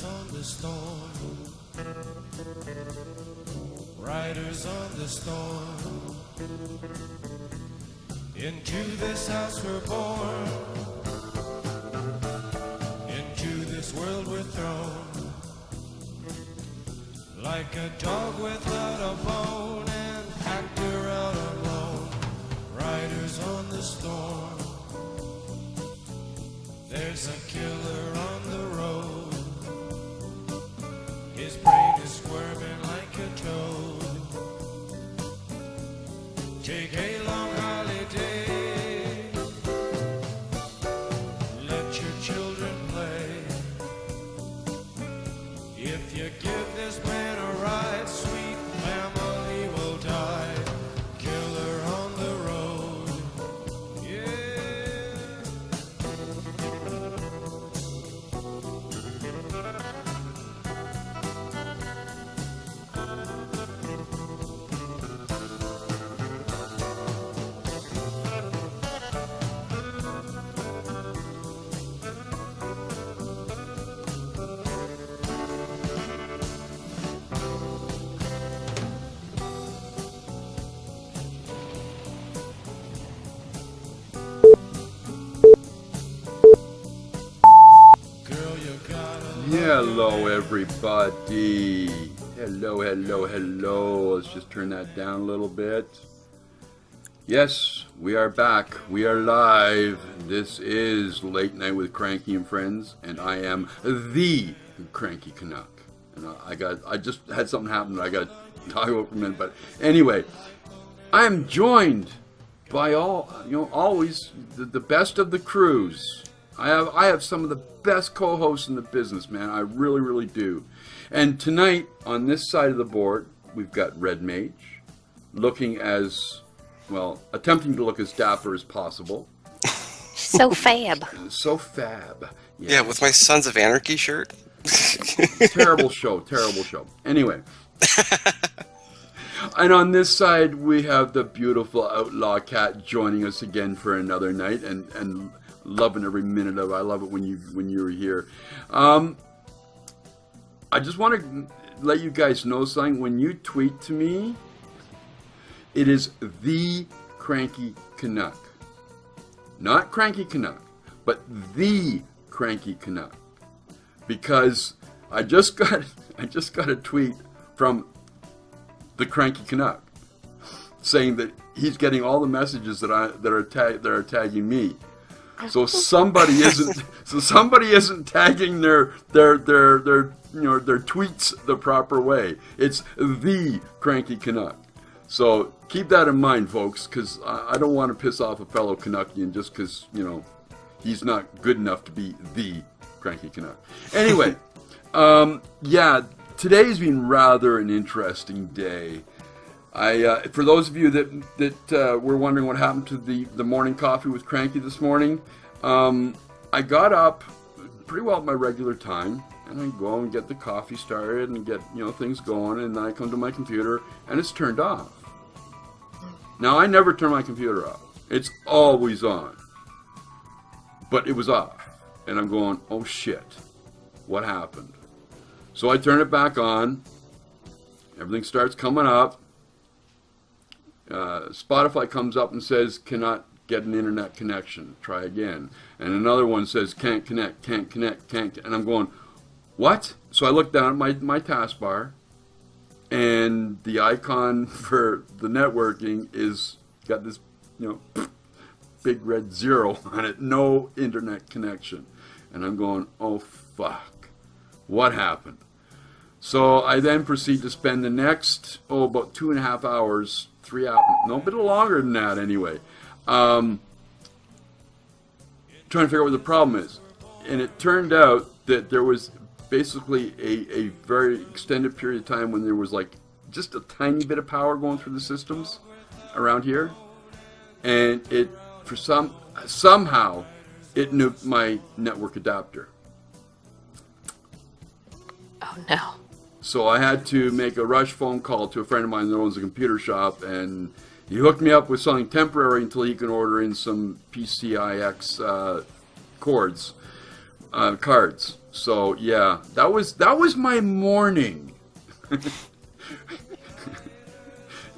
on the storm. Riders on the storm. Into this house we're born. Into this world we're thrown. Like a dog without a bone, an actor out alone. Riders on the storm. There's a killer on the road. His brain is squirming like a toad. Take a long holiday. Let your children play. If you give this man a ride, sweet family will die. Killer on the road. Yeah. Girl, you gotta Hello, everybody. Hello. Let's just turn that down a little bit. Yes, we are back. We are live. This is Late Night with Cranky and Friends, and I am the CrankyCanuck. And I just had something happen that I got to talk about for a minute. But anyway, I am joined by always the best of the crews. I have some of the best co-hosts in the business, man. I really do. And tonight, on this side of the board, we've got Redmage, looking as, well, attempting to look as dapper as possible. So fab. So fab. Yeah, with my Sons of Anarchy shirt. Terrible show. Anyway. And on this side, we have the beautiful OutlawKatt joining us again for another night, and loving every minute of it. I love it when you're here. I just want to let you guys know something. When you tweet to me, it is the CrankyCanuck. Not CrankyCanuck, but the CrankyCanuck. Because I just got a tweet from the CrankyCanuck saying that he's getting all the messages that are tagging me. So somebody isn't tagging their tweets the proper way. It's the CrankyCanuck. So keep that in mind, folks, because I don't want to piss off a fellow Canuckian just because he's not good enough to be the CrankyCanuck. Anyway, today's been rather an interesting day. For those of you that were wondering what happened to the morning coffee with Cranky this morning, I got up pretty well at my regular time, and I go and get the coffee started and get things going, and then I come to my computer and it's turned off. Now I never turn my computer off; it's always on. But it was off, and I'm going, oh shit, what happened? So I turn it back on. Everything starts coming up. Spotify comes up and says, cannot get an internet connection. Try again. And another one says, can't connect. And I'm going, what? So I look down at my taskbar, and the icon for the networking is got this, big red 0 on it. No internet connection. And I'm going, oh, fuck. What happened? So I then proceed to spend the next, about 2.5 hours, 3 hours, no, a bit longer than that anyway, trying to figure out what the problem is. And it turned out that there was basically a very extended period of time when there was like just a tiny bit of power going through the systems around here. And it, somehow, it nuked my network adapter. Oh no. So I had to make a rush phone call to a friend of mine that owns a computer shop, and he hooked me up with something temporary until he can order in some PCIX cards. So yeah, that was my morning.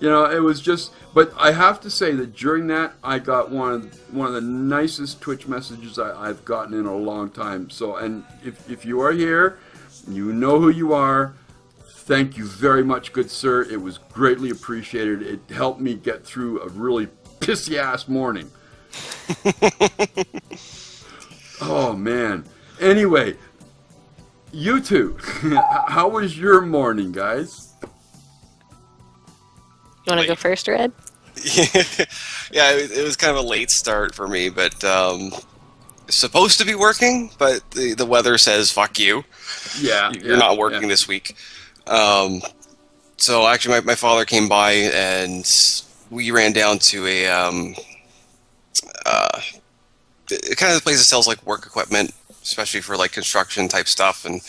You know, it was just. But I have to say that during that, I got one of the nicest Twitch messages I've gotten in a long time. So, and if you are here, you know who you are. Thank you very much, good sir. It was greatly appreciated. It helped me get through a really pissy ass morning. Oh man. Anyway, you two, how was your morning, guys? You want to go first, Red? Yeah, it was kind of a late start for me, but supposed to be working, but the weather says fuck you. Yeah, you're not working this week. So actually, my father came by and we ran down to a kind of the place that sells like work equipment, especially for like construction type stuff, and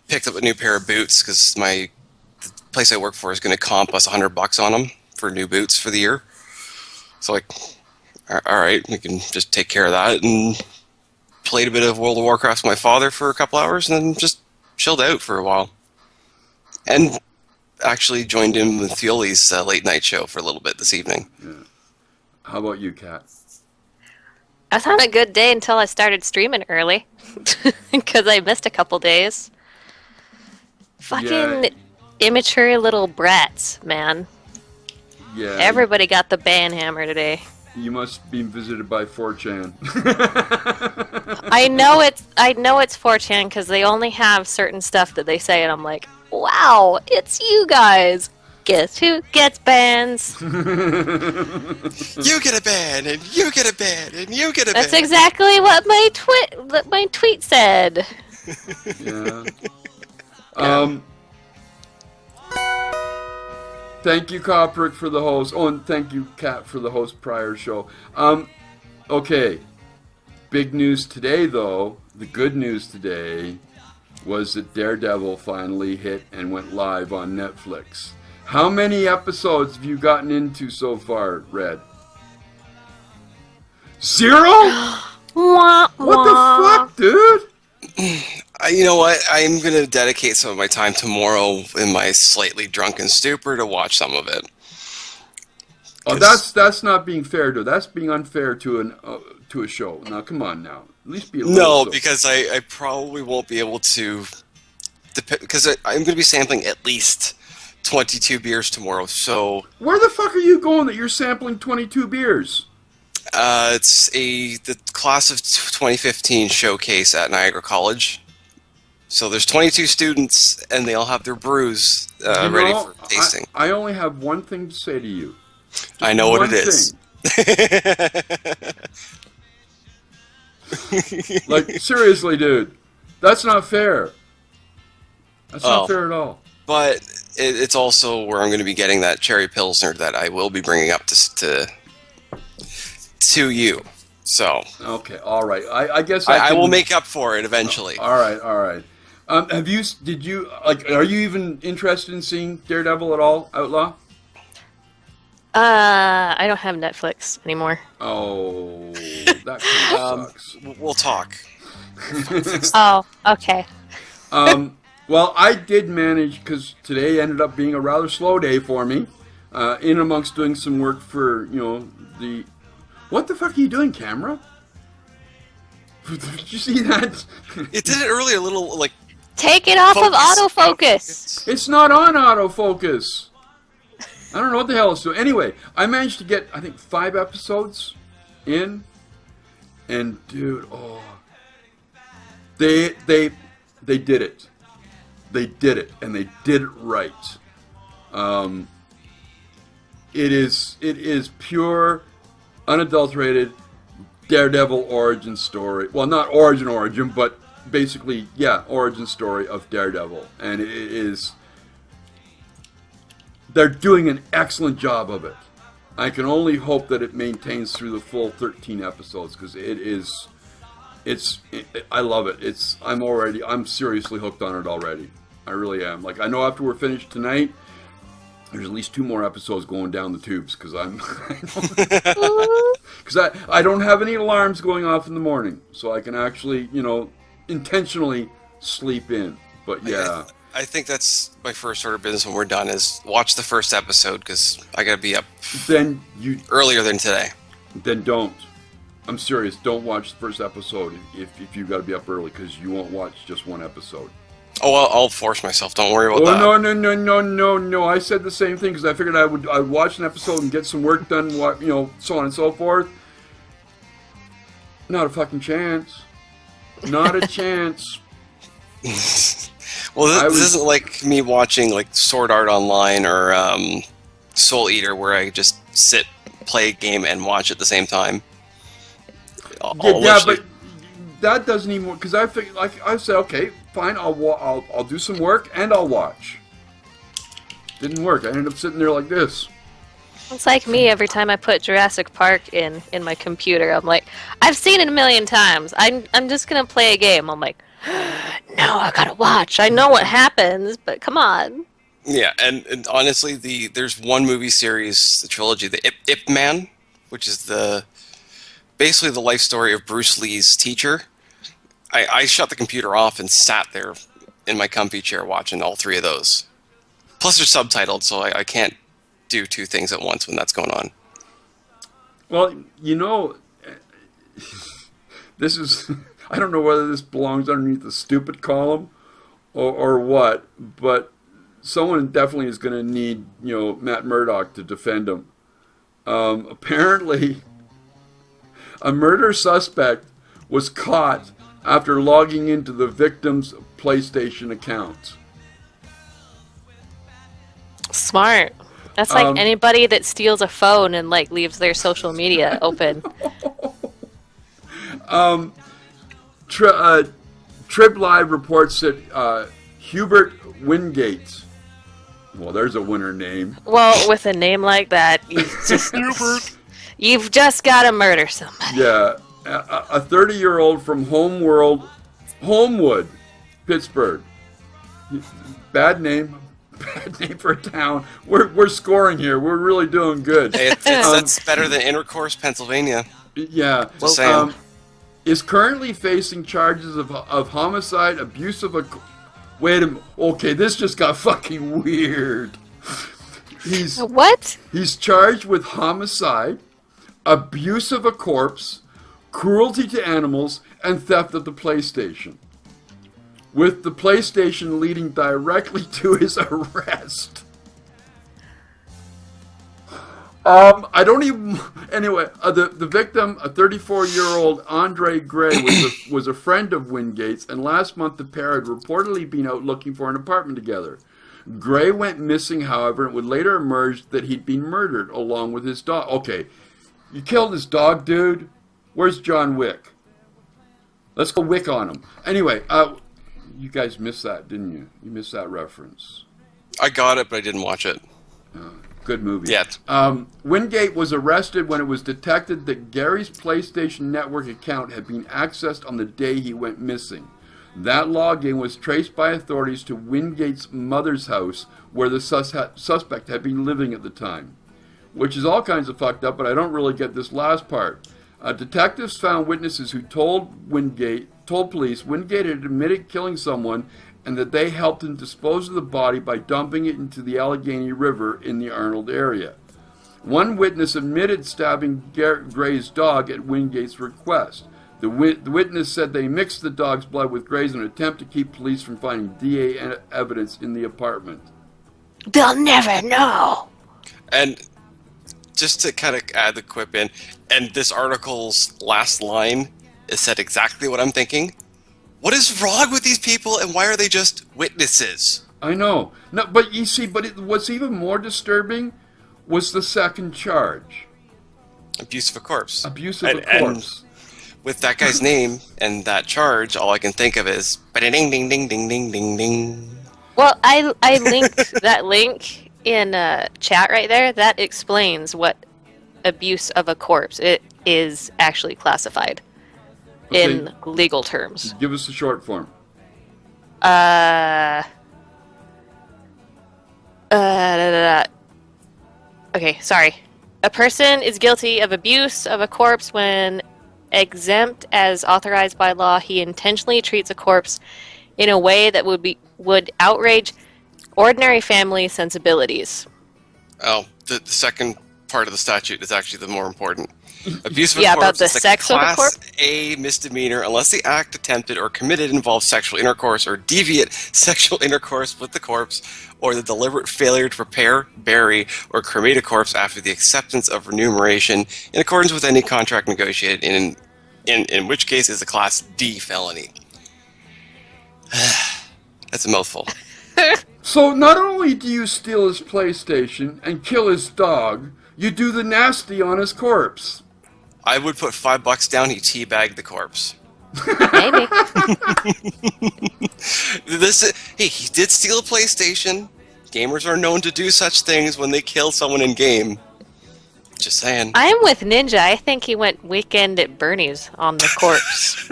picked up a new pair of boots because the place I work for is going to comp us $100 on them for new boots for the year. So like, all right, we can just take care of that, and played a bit of World of Warcraft with my father for a couple hours, and then just chilled out for a while. And actually joined in with Fioli's late night show for a little bit this evening. Yeah. How about you, Kat? I was having a good day until I started streaming early. Because I missed a couple days. Fucking immature little brats, man. Yeah. Everybody got the ban hammer today. You must be visited by 4chan. I know it's 4chan because they only have certain stuff that they say, and I'm like, wow, it's you guys. Guess who gets bans? You get a ban, and you get a ban, and you get a ban. That's exactly what my tweet said. Yeah. Thank you, Coprick, for the host. Oh, and thank you, Kat, for the host prior show. Okay. Big news today, though. The good news today was that Daredevil finally hit and went live on Netflix. How many episodes have you gotten into so far, Red? 0? What the fuck, dude? You know what? I'm going to dedicate some of my time tomorrow in my slightly drunken stupor to watch some of it. Oh, that's not being fair, dude. That's being unfair to a show. Now, come on now. At least be a little. No, because I probably won't be able to, because I'm going to be sampling at least 22 beers tomorrow. So where the fuck are you going that you're sampling 22 beers? It's the class of 2015 showcase at Niagara College. So there's 22 students, and they all have their brews ready for tasting. I only have one thing to say to you. Just I know what it is. Like, seriously, dude. That's not fair. That's not fair at all. But it's also where I'm going to be getting that cherry pilsner that I will be bringing up to you. So okay, all right. I guess I will make up for it eventually. All right. Are you even interested in seeing Daredevil at all, Outlaw? I don't have Netflix anymore. Oh, that kind of sucks. We'll talk. Oh, okay. Well, I did manage, because today ended up being a rather slow day for me, in amongst doing some work for, the... What the fuck are you doing, camera? Did you see that? It did it earlier, a little, like... Take it off of autofocus! It's not on autofocus! I don't know what the hell it's doing. Anyway, I managed to get, I think, 5 episodes in, and dude, they did it. They did it, and they did it right. It is pure, unadulterated Daredevil origin story. Well, not origin, but basically, yeah, origin story of Daredevil, and it is. They're doing an excellent job of it. I can only hope that it maintains through the full 13 episodes, because I love it. I'm seriously hooked on it already. I really am. Like, I know after we're finished tonight, there's at least 2 more episodes going down the tubes, because I don't have any alarms going off in the morning, so I can actually, intentionally sleep in. But yeah, I think that's my first order of business when we're done is watch the first episode because I got to be up then earlier than today. don't. I'm serious. Don't watch the first episode if you've got to be up early because you won't watch just one episode. Oh, I'll force myself. Don't worry about that. No. I said the same thing because I figured I'd watch an episode and get some work done, so on and so forth. Not a fucking chance. Not a chance. Well, this isn't like me watching like Sword Art Online or Soul Eater where I just sit, play a game, and watch at the same time. But that doesn't even work because I figured, like I said, okay, fine, I'll do some work and I'll watch. Didn't work. I ended up sitting there like this. It's like me every time I put Jurassic Park in my computer. I'm like, I've seen it a million times. I'm just gonna play a game. I'm like, no, I gotta watch. I know what happens, but come on. Yeah, and honestly, there's one movie series, the trilogy, the Ip Man, which is basically the life story of Bruce Lee's teacher. I shut the computer off and sat there in my comfy chair watching all three of those. Plus they're subtitled, so I can't do two things at once when that's going on. Well, this is, I don't know whether this belongs underneath the stupid column or what, but someone definitely is going to need, Matt Murdock to defend him. Apparently, a murder suspect was caught after logging into the victim's PlayStation account. Smart. That's like anybody that steals a phone and like leaves their social media open. Trib Live reports that Hubert Wingate. Well, there's a winner name. Well, with a name like that, you've just got to murder somebody. Yeah, a 30-year-old from Homewood, Pittsburgh. Bad name for a town. We're scoring here. We're really doing good. Hey, that's better than Intercourse, Pennsylvania. Yeah. Just saying. Is currently facing charges of homicide, abuse of a... Wait a minute. Okay, this just got fucking weird. What? He's charged with homicide, abuse of a corpse, cruelty to animals, and theft of the PlayStation. With the PlayStation leading directly to his arrest. I don't even... Anyway, the victim, a 34-year-old Andre Gray, was a friend of Wingate's, and last month the pair had reportedly been out looking for an apartment together. Gray went missing, however, and would later emerge that he'd been murdered along with his dog. Okay, you killed his dog, dude? Where's John Wick? Let's go Wick on him. Anyway, you guys missed that, didn't you? You missed that reference. I got it, but I didn't watch it. Good movie. Yeah. Wingate was arrested when it was detected that Gary's PlayStation Network account had been accessed on the day he went missing. That login was traced by authorities to Wingate's mother's house, where the suspect had been living at the time. Which is all kinds of fucked up, but I don't really get this last part. Detectives found witnesses who told police Wingate had admitted killing someone and that they helped him dispose of the body by dumping it into the Allegheny River in the Arnold area. One witness admitted stabbing Gray's dog at Wingate's request. The witness said they mixed the dog's blood with Gray's in an attempt to keep police from finding DA evidence in the apartment. They'll never know. And just to kind of add the quip in, and this article's last line is said exactly what I'm thinking. What is wrong with these people, and why are they just witnesses? I know. No, but you see, what's even more disturbing was the second charge. Abuse of a corpse. Abuse of a corpse. And with that guy's name and that charge, all I can think of is ding ding ding ding ding ding ding. Well, I linked that link in chat right there. That explains what abuse of a corpse it is actually classified. Okay. In legal terms. Give us the short form. Okay, sorry. A person is guilty of abuse of a corpse when exempt as authorized by law. He intentionally treats a corpse in a way that would outrage ordinary family sensibilities. Oh, the second part of the statute is actually the more important. Abuse of a Yeah, corpse about the is a sex of a Class corpse? A misdemeanor unless the act attempted or committed involves sexual intercourse or deviant sexual intercourse with the corpse, or the deliberate failure to prepare, bury, or cremate a corpse after the acceptance of remuneration in accordance with any contract negotiated, in which case is a Class D felony. That's a mouthful. So not only do you steal his PlayStation and kill his dog, you do the nasty on his corpse. I would put $5 down. He teabagged the corpse. Maybe. Hey, he did steal a PlayStation. Gamers are known to do such things when they kill someone in game. Just saying. I'm with Ninja. I think he went weekend at Bernie's on the corpse.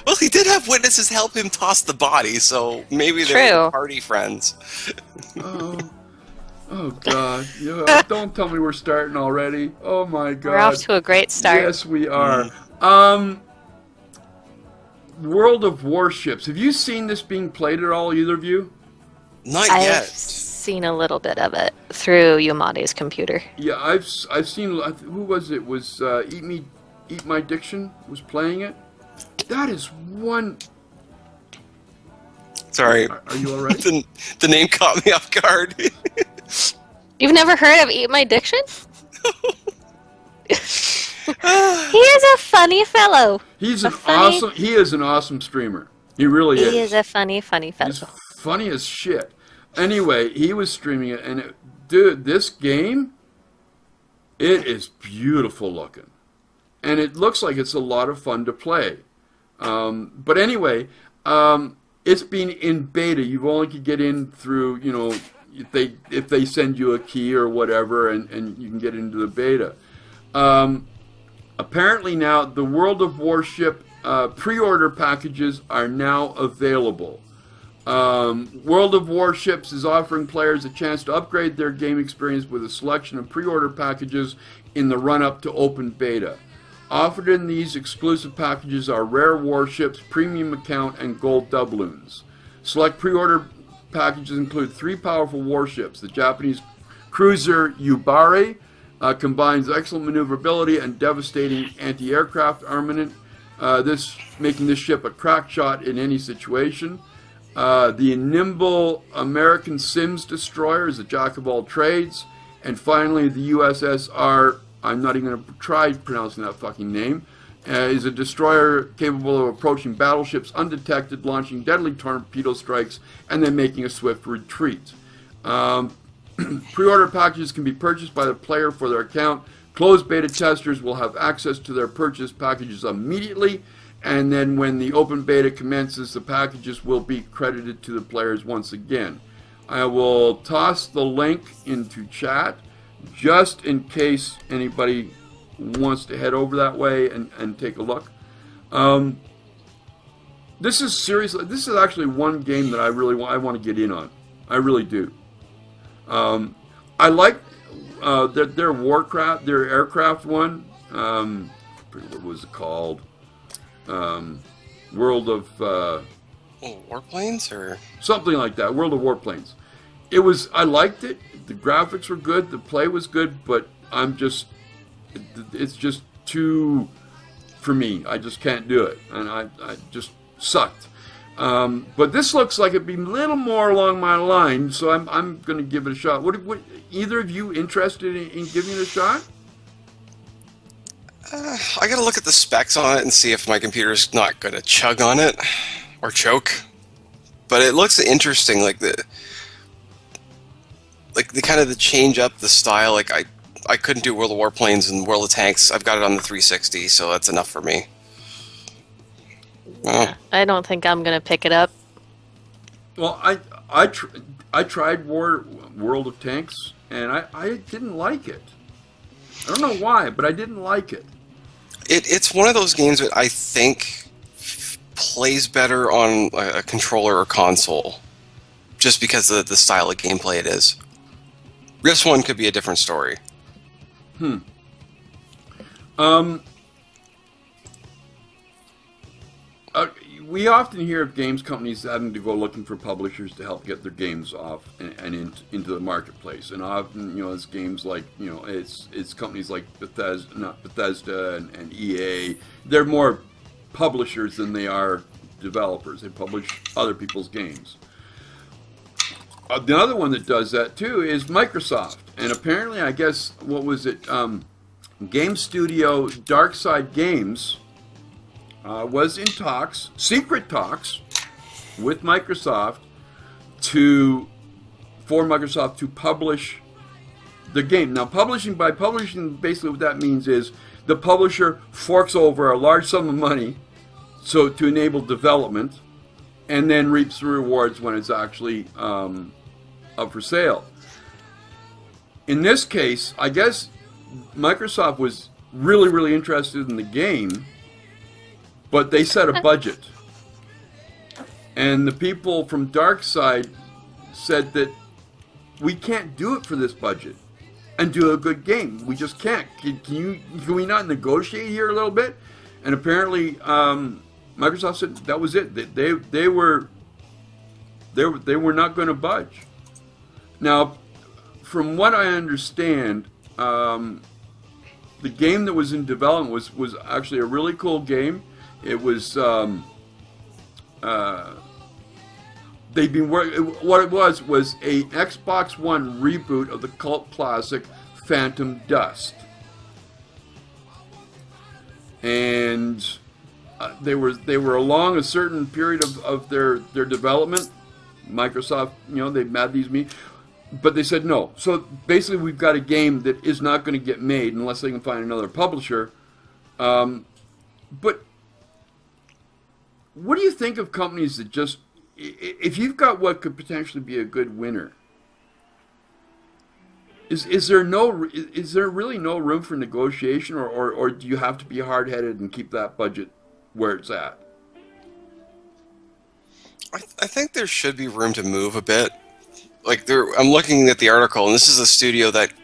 Well, he did have witnesses help him toss the body, so maybe they're True. party friends. Oh God! Yeah, don't tell me we're starting already. Oh my God! We're off to a great start. Yes, we are. World of Warships. Have you seen this being played at all, either of you? Not I've yet. seen a little bit of it through Yamadi's computer. Yeah, I've seen. Who was it? Was Eat My Diction was playing it? That is one. Sorry. Are you all right? The name caught me off guard. You've never heard of Eat My Diction? He is a funny fellow. He's A an funny- awesome. He is an awesome streamer. He really is. He is a funny fellow. He's funny as shit. Anyway, he was streaming it, and dude, this game, it is beautiful looking, and it looks like it's a lot of fun to play. But anyway, it's been in beta. You only could get in through, if they send you a key or whatever, and you can get into the beta. Apparently now, the World of Warship pre-order packages are now available. World of Warships is offering players a chance to upgrade their game experience with a selection of pre-order packages in the run-up to open beta. Offered in these exclusive packages are rare warships, premium account, and gold doubloons. Select pre-order packages include 3 powerful warships. The Japanese cruiser Yubari combines excellent maneuverability and devastating anti-aircraft armament, making this ship a crack shot in any situation. The nimble American Sims destroyer is a jack of all trades. And finally, the USSR, I'm not even going to try pronouncing that fucking name, is a destroyer capable of approaching battleships undetected, launching deadly torpedo strikes, and then making a swift retreat. Pre-order packages can be purchased by the player for their account. Closed beta testers will have access to their purchased packages immediately, and then when the open beta commences, the packages will be credited to the players once again. I will toss the link into chat just in case anybody wants to head over that way and take a look. This is actually one game that I want to get in on. I really do. I like their Warcraft, their aircraft one. What was it called? World of Warplanes or something like that. World of Warplanes. I liked it. The graphics were good. The play was good. But it's just too for me. I just can't do it, and I just sucked. But this looks like it'd be a little more along my line, so I'm going to give it a shot. What either of you interested in giving it a shot? I gotta look at the specs on it and see if my computer's not gonna chug on it or choke. But it looks interesting, like the kind of the change up the style. Like I couldn't do World of Warplanes and World of Tanks. I've got it on the 360, so that's enough for me. I don't think I'm gonna pick it up. Well, I tried World of Tanks, and I didn't like it. I don't know why, but I didn't like it. It's one of those games that I think plays better on a controller or console, just because of the style of gameplay it is. This one could be a different story. we often hear of games companies having to go looking for publishers to help get their games off and into the marketplace. And often, it's games like, it's companies like Bethesda and EA. They're more publishers than they are developers. They publish other people's games. The other one that does that too is Microsoft. And apparently, I guess, what was it? Game studio Darkside Games was in talks, secret talks, with Microsoft for Microsoft to publish the game. Now, publishing, basically what that means is the publisher forks over a large sum of money to enable development, and then reaps the rewards when it's actually up for sale. In this case, I guess Microsoft was really, really interested in the game, but they set a budget. And the people from Darkside said that we can't do it for this budget and do a good game. We just can't. Can we not negotiate here a little bit? And apparently, Microsoft said that was it. They were not going to budge. Now, from what I understand, the game that was in development was actually a really cool game. It was they've been working. What it was a Xbox One reboot of the cult classic Phantom Dust, and they were along a certain period of their development. Microsoft, they've had these meetings, but they said no. So basically, we've got a game that is not going to get made unless they can find another publisher. But what do you think of companies that just, if you've got what could potentially be a good winner, is there really no room for negotiation, or do you have to be hard-headed and keep that budget where it's at? I think there should be room to move a bit. I'm looking at the article, and this is a studio that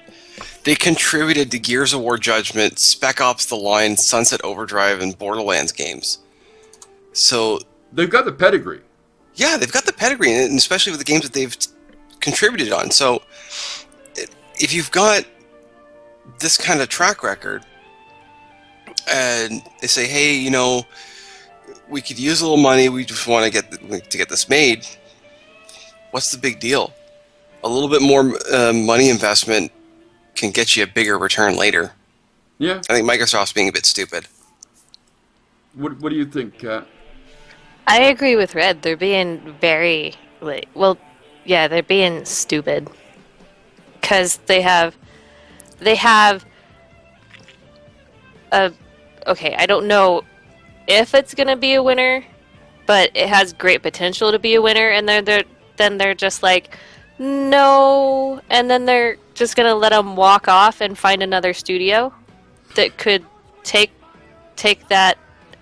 they contributed to Gears of War Judgment, Spec Ops: The Line, Sunset Overdrive, and Borderlands games. So they've got the pedigree. Yeah, they've got the pedigree, and especially with the games that they've contributed on. So if you've got this kind of track record, and they say, hey, we could use a little money, we just want to get this made, what's the big deal? A little bit more money investment can get you a bigger return later. Yeah. I think Microsoft's being a bit stupid. What do you think, Kat? I agree with Red. They're being very, they're being stupid. Because they have I don't know if it's going to be a winner, but it has great potential to be a winner, and they're just like, no, and then they're just going to let them walk off and find another studio that could take that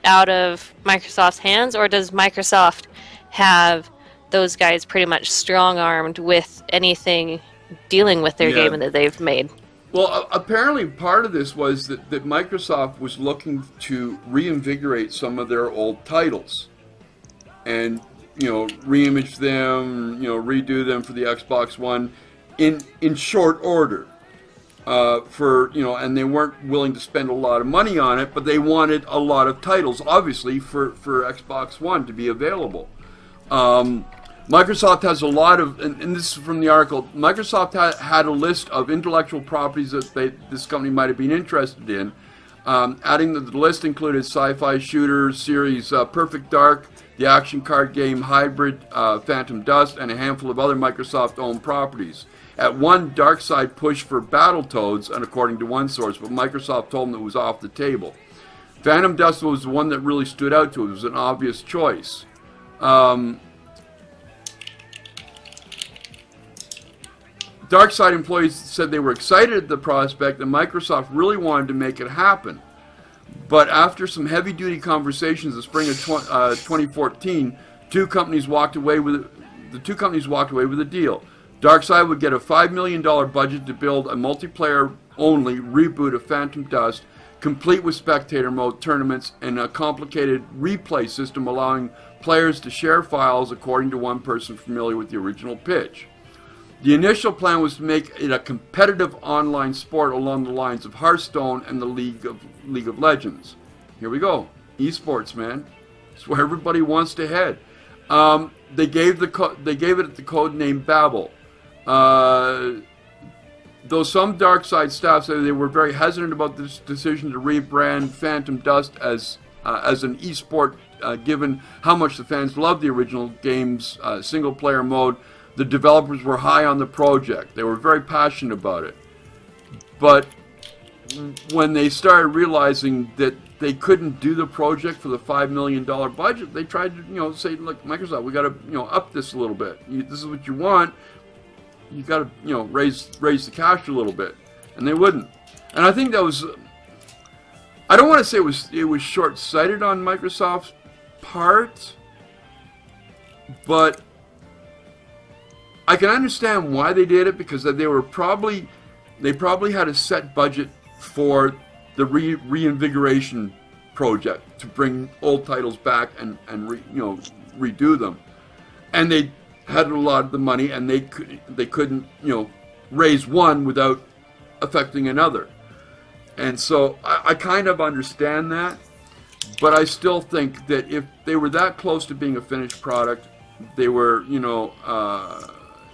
out of Microsoft's hands, or does Microsoft have those guys pretty much strong-armed with anything dealing with their game that they've made? Well, apparently part of this was that Microsoft was looking to reinvigorate some of their old titles and, reimage them, redo them for the Xbox One in short order. And they weren't willing to spend a lot of money on it, but they wanted a lot of titles, obviously, for Xbox One to be available. Microsoft has a lot of, and this is from the article, Microsoft had a list of intellectual properties that this company might have been interested in. Adding to the list included sci-fi shooter series Perfect Dark, the action card game Hybrid, Phantom Dust, and a handful of other Microsoft-owned properties. At one, Darkside pushed for Battletoads, and according to one source, but Microsoft told them it was off the table. Phantom Dust was the one that really stood out to it. It was an obvious choice. Darkside employees said they were excited at the prospect, and Microsoft really wanted to make it happen. But after some heavy-duty conversations in the spring of 2014, the two companies walked away with a deal. Darkside would get a $5 million budget to build a multiplayer-only reboot of Phantom Dust complete with spectator mode, tournaments, and a complicated replay system allowing players to share files according to one person familiar with the original pitch. The initial plan was to make it a competitive online sport along the lines of Hearthstone and the League of Legends. Here we go. Esports, man. It's where everybody wants to head. They gave it the code name Babel. Though some dark side staff say they were very hesitant about this decision to rebrand Phantom Dust as an esport, given how much the fans loved the original game's single-player mode, the developers were high on the project. They were very passionate about it. But when they started realizing that they couldn't do the project for the $5 million budget, they tried to, say, look, Microsoft, we got to, up this a little bit. This is what you want. You got to, raise the cash a little bit, and they wouldn't. And I think that was, I don't want to say it was short-sighted on Microsoft's part, but I can understand why they did it, because they probably had a set budget for the reinvigoration project to bring old titles back and redo them, and they had a lot of the money, and they couldn't raise one without affecting another. And so I kind of understand that, but I still think that if they were that close to being a finished product, they were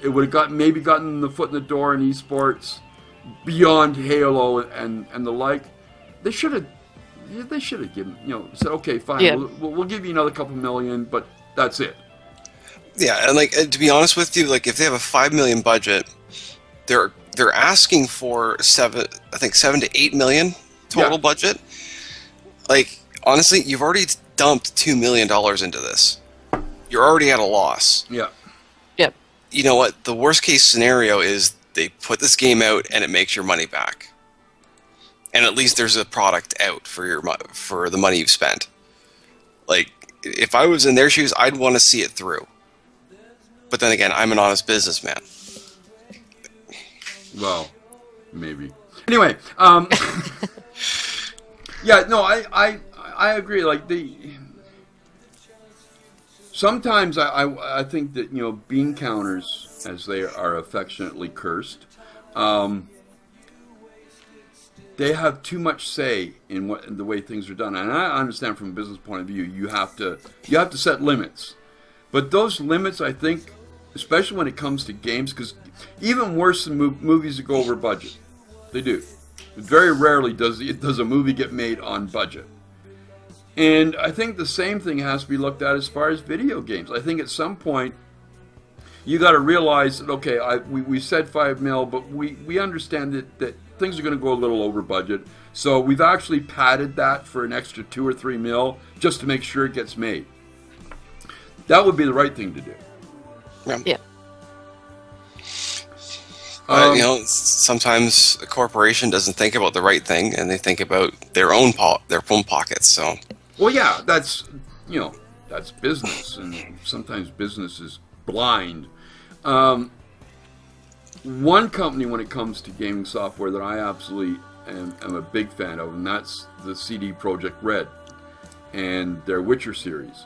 it would have gotten the foot in the door in esports beyond Halo and the like. They should have given said, okay, fine, yeah. we'll give you another couple million, but that's it. Yeah, and to be honest with you, like if they have a $5 million budget, they're asking for $7 to $8 million total budget. Like honestly, you've already dumped $2 million into this. You're already at a loss. Yeah. Yep. You know what? The worst case scenario is they put this game out and it makes your money back, and at least there's a product out for the money you've spent. Like if I was in their shoes, I'd want to see it through. But then again, I'm an honest businessman. Well, maybe. Anyway, yeah, no, I agree. Like sometimes I think that bean counters, as they are affectionately cursed, they have too much say in the way things are done. And I understand from a business point of view, you have to set limits. But those limits, I think, especially when it comes to games, because even worse than movies that go over budget, they do. Very rarely does a movie get made on budget. And I think the same thing has to be looked at as far as video games. I think at some point, you got to realize that, okay, we said $5 million, but we understand that things are going to go a little over budget. So we've actually padded that for an extra $2 or $3 million just to make sure it gets made. That would be the right thing to do. Yeah. Sometimes a corporation doesn't think about the right thing, and they think about their own pockets. So. Well, yeah, that's business, and sometimes business is blind. One company, when it comes to gaming software, that I absolutely am a big fan of, and that's the CD Projekt Red and their Witcher series.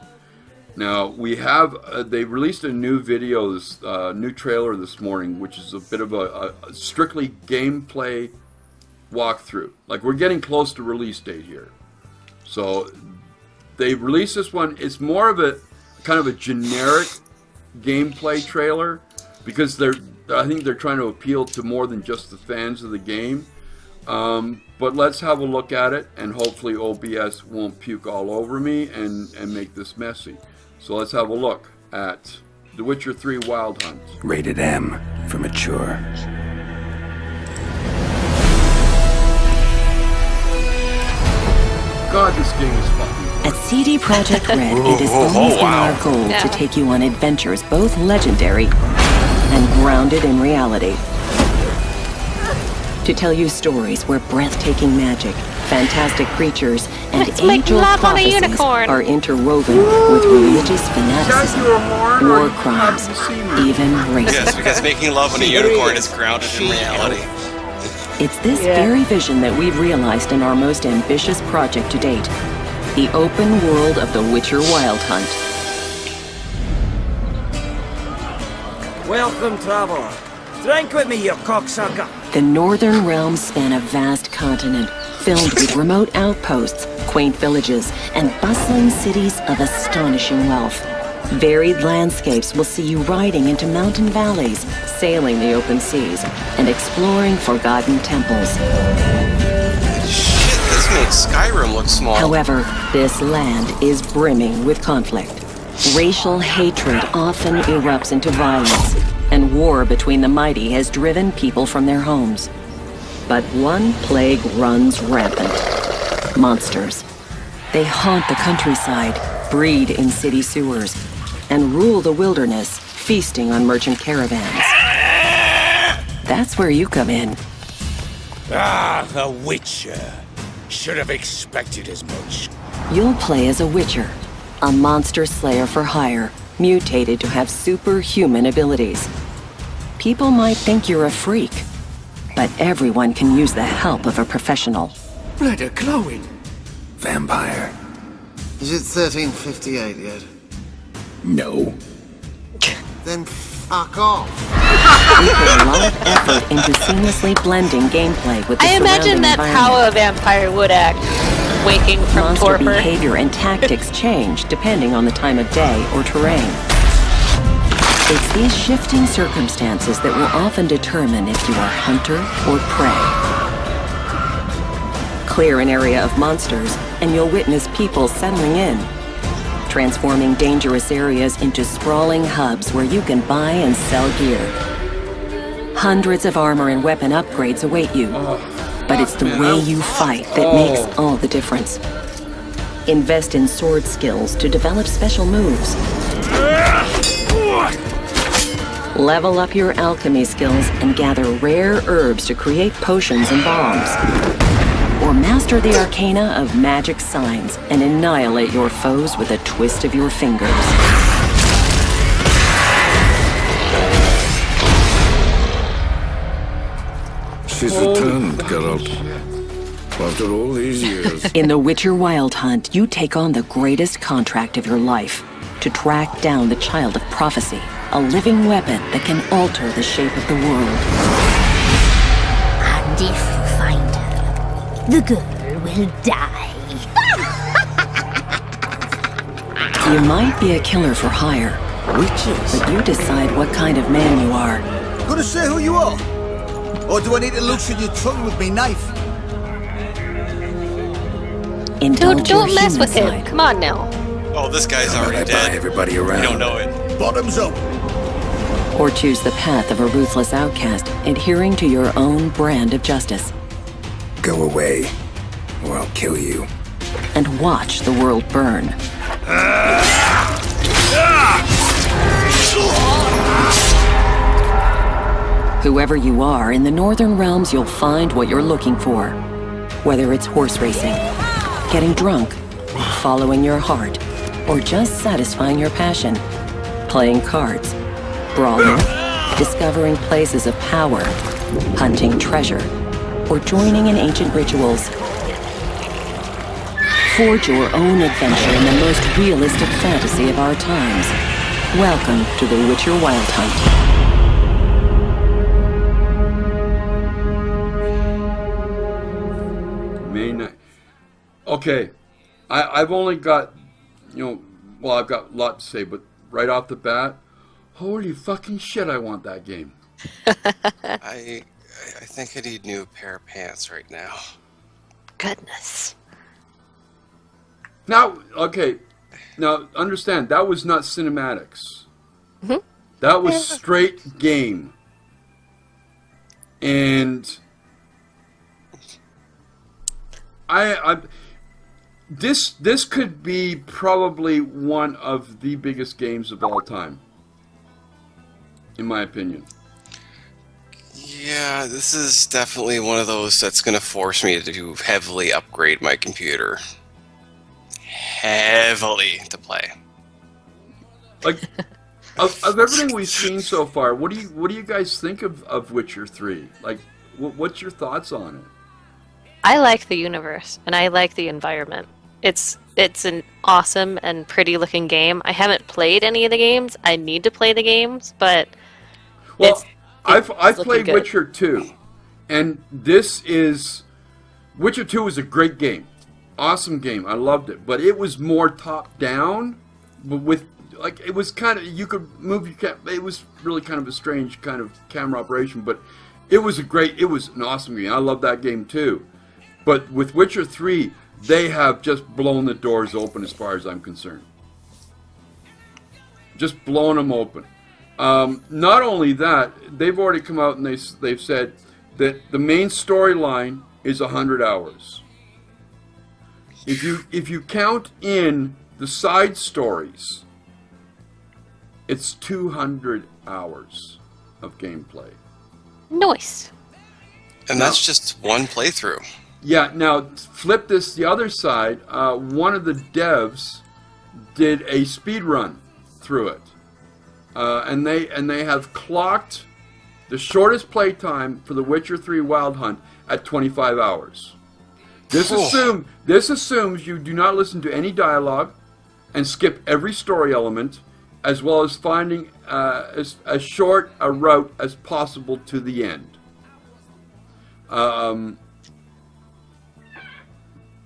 Now, we have, they released a new video, this new trailer this morning, which is a bit of a strictly gameplay walkthrough. Like, we're getting close to release date here. So, they released this one. It's more of a kind of a generic gameplay trailer, because I think they're trying to appeal to more than just the fans of the game. But let's have a look at it, and hopefully OBS won't puke all over me and make this messy. So let's have a look at The Witcher 3 Wild Hunt. Rated M for mature. God, this game is fucking fun. At CD Projekt Red, it has always been our goal to take you on adventures both legendary and grounded in reality. To tell you stories where breathtaking magic, fantastic creatures, and age-old prophecies are interwoven with religious fanaticism, war crimes, even racism. Yes, because making love on a unicorn is grounded in reality. It's this very vision that we've realized in our most ambitious project to date. The open world of the Witcher Wild Hunt. Welcome, traveler. Drink with me, you cocksucker. The northern realms span a vast continent, filled with remote outposts, quaint villages, and bustling cities of astonishing wealth. Varied landscapes will see you riding into mountain valleys, sailing the open seas, and exploring forgotten temples. Shit, this makes Skyrim look small. However, this land is brimming with conflict. Racial hatred often erupts into violence, and war between the mighty has driven people from their homes. But one plague runs rampant. Monsters. They haunt the countryside, breed in city sewers, and rule the wilderness, feasting on merchant caravans. That's where you come in. Ah, the Witcher. Should have expected as much. You'll play as a Witcher, a monster slayer for hire, mutated to have superhuman abilities. People might think you're a freak, but everyone can use the help of a professional. Blood are glowing. Vampire. Is it 1358 yet? No. Then fuck off. We put a lot of effort into seamlessly blending gameplay with the I imagine surrounding that's environment. how a vampire would act, waking from Monster torpor. behavior and tactics change depending on the time of day or terrain. It's these shifting circumstances that will often determine if you are hunter or prey. Clear an area of monsters, and you'll witness people settling in, transforming dangerous areas into sprawling hubs where you can buy and sell gear. Hundreds of armor and weapon upgrades await you, but it's the way you fight that makes all the difference. Invest in sword skills to develop special moves. Level up your alchemy skills and gather rare herbs to create potions and bombs. Or master the arcana of magic signs and annihilate your foes with a twist of your fingers. She's returned, Geralt. After all these years. In the Witcher Wild Hunt, you take on the greatest contract of your life to track down the Child of Prophecy, a living weapon that can alter the shape of the world. And if you find her, the girl will die. You might be a killer for hire, Witches? but you decide what kind of man you are. Gonna say who you are? Or do I need to loosen your tongue with me knife? Indulge your Don't mess human with him. side. Come on now. Oh, this guy's already I buy dead. everybody You around. don't know it. Bottoms up. Or choose the path of a ruthless outcast, adhering to your own brand of justice. Go away, or I'll kill you. And watch the world burn. Whoever you are, in the Northern Realms you'll find what you're looking for. Whether it's horse racing, getting drunk, following your heart, or just satisfying your passion. Playing cards, brawling, discovering places of power, hunting treasure, or joining in ancient rituals. Forge your own adventure in the most realistic fantasy of our times. Welcome to the Witcher Wild Hunt. May 9th. Okay, I've only got, well, I've got a lot to say, but right off the bat, holy fucking shit, I want that game. I think I need a new pair of pants right now. Goodness. Now, okay, now understand, that was not cinematics. Mm-hmm. That was straight game. And this could be probably one of the biggest games of all time, in my opinion. Yeah, this is definitely one of those that's going to force me to heavily upgrade my computer. Heavily to play. Like, of everything we've seen so far, what do you guys think of Witcher 3? Like, What's your thoughts on it? I like the universe and I like the environment. It's an awesome and pretty looking game. I haven't played any of the games. I need to play the games, but I've looking played good. Witcher 2, and Witcher 2 was a great game, awesome game. I loved it, but it was more top down, with it was kind of you could move it was really kind of a strange kind of camera operation, but it was an awesome game. I love that game too. But with Witcher 3, they have just blown the doors open as far as I'm concerned. Just blown them open. Not only that, they've already come out and they've said that the main storyline is 100 hours. If you count in the side stories, it's 200 hours of gameplay. Nice. And that's just one playthrough. Yeah, now flip this the other side. One of the devs did a speed run through it, and they have clocked the shortest playtime for The Witcher 3 Wild Hunt at 25 hours. This assumes you do not listen to any dialogue and skip every story element, as well as finding as short a route as possible to the end.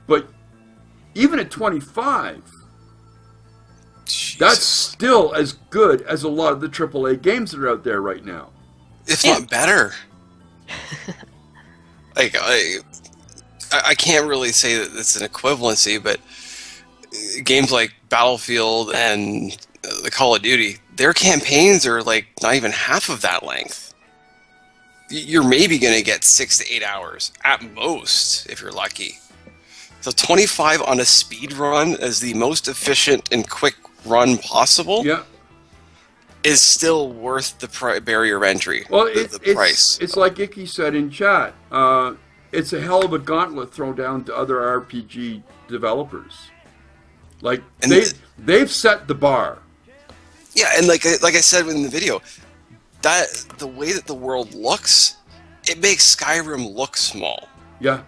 But even at 25, Jesus. That's still as good as a lot of the AAA games that are out there right now. If not better. Like, I can't really say that it's an equivalency, but games like Battlefield and the Call of Duty, their campaigns are like not even half of that length. You're maybe going to get 6 to 8 hours at most if you're lucky. So 25 on a speed run as the most efficient and quick run possible is still worth the barrier of entry. Well, the price. It's like Icky said in chat. It's a hell of a gauntlet thrown down to other RPG developers. Like they've set the bar. Yeah, and like I said in the video, that the way that the world looks, it makes Skyrim look small. Yeah.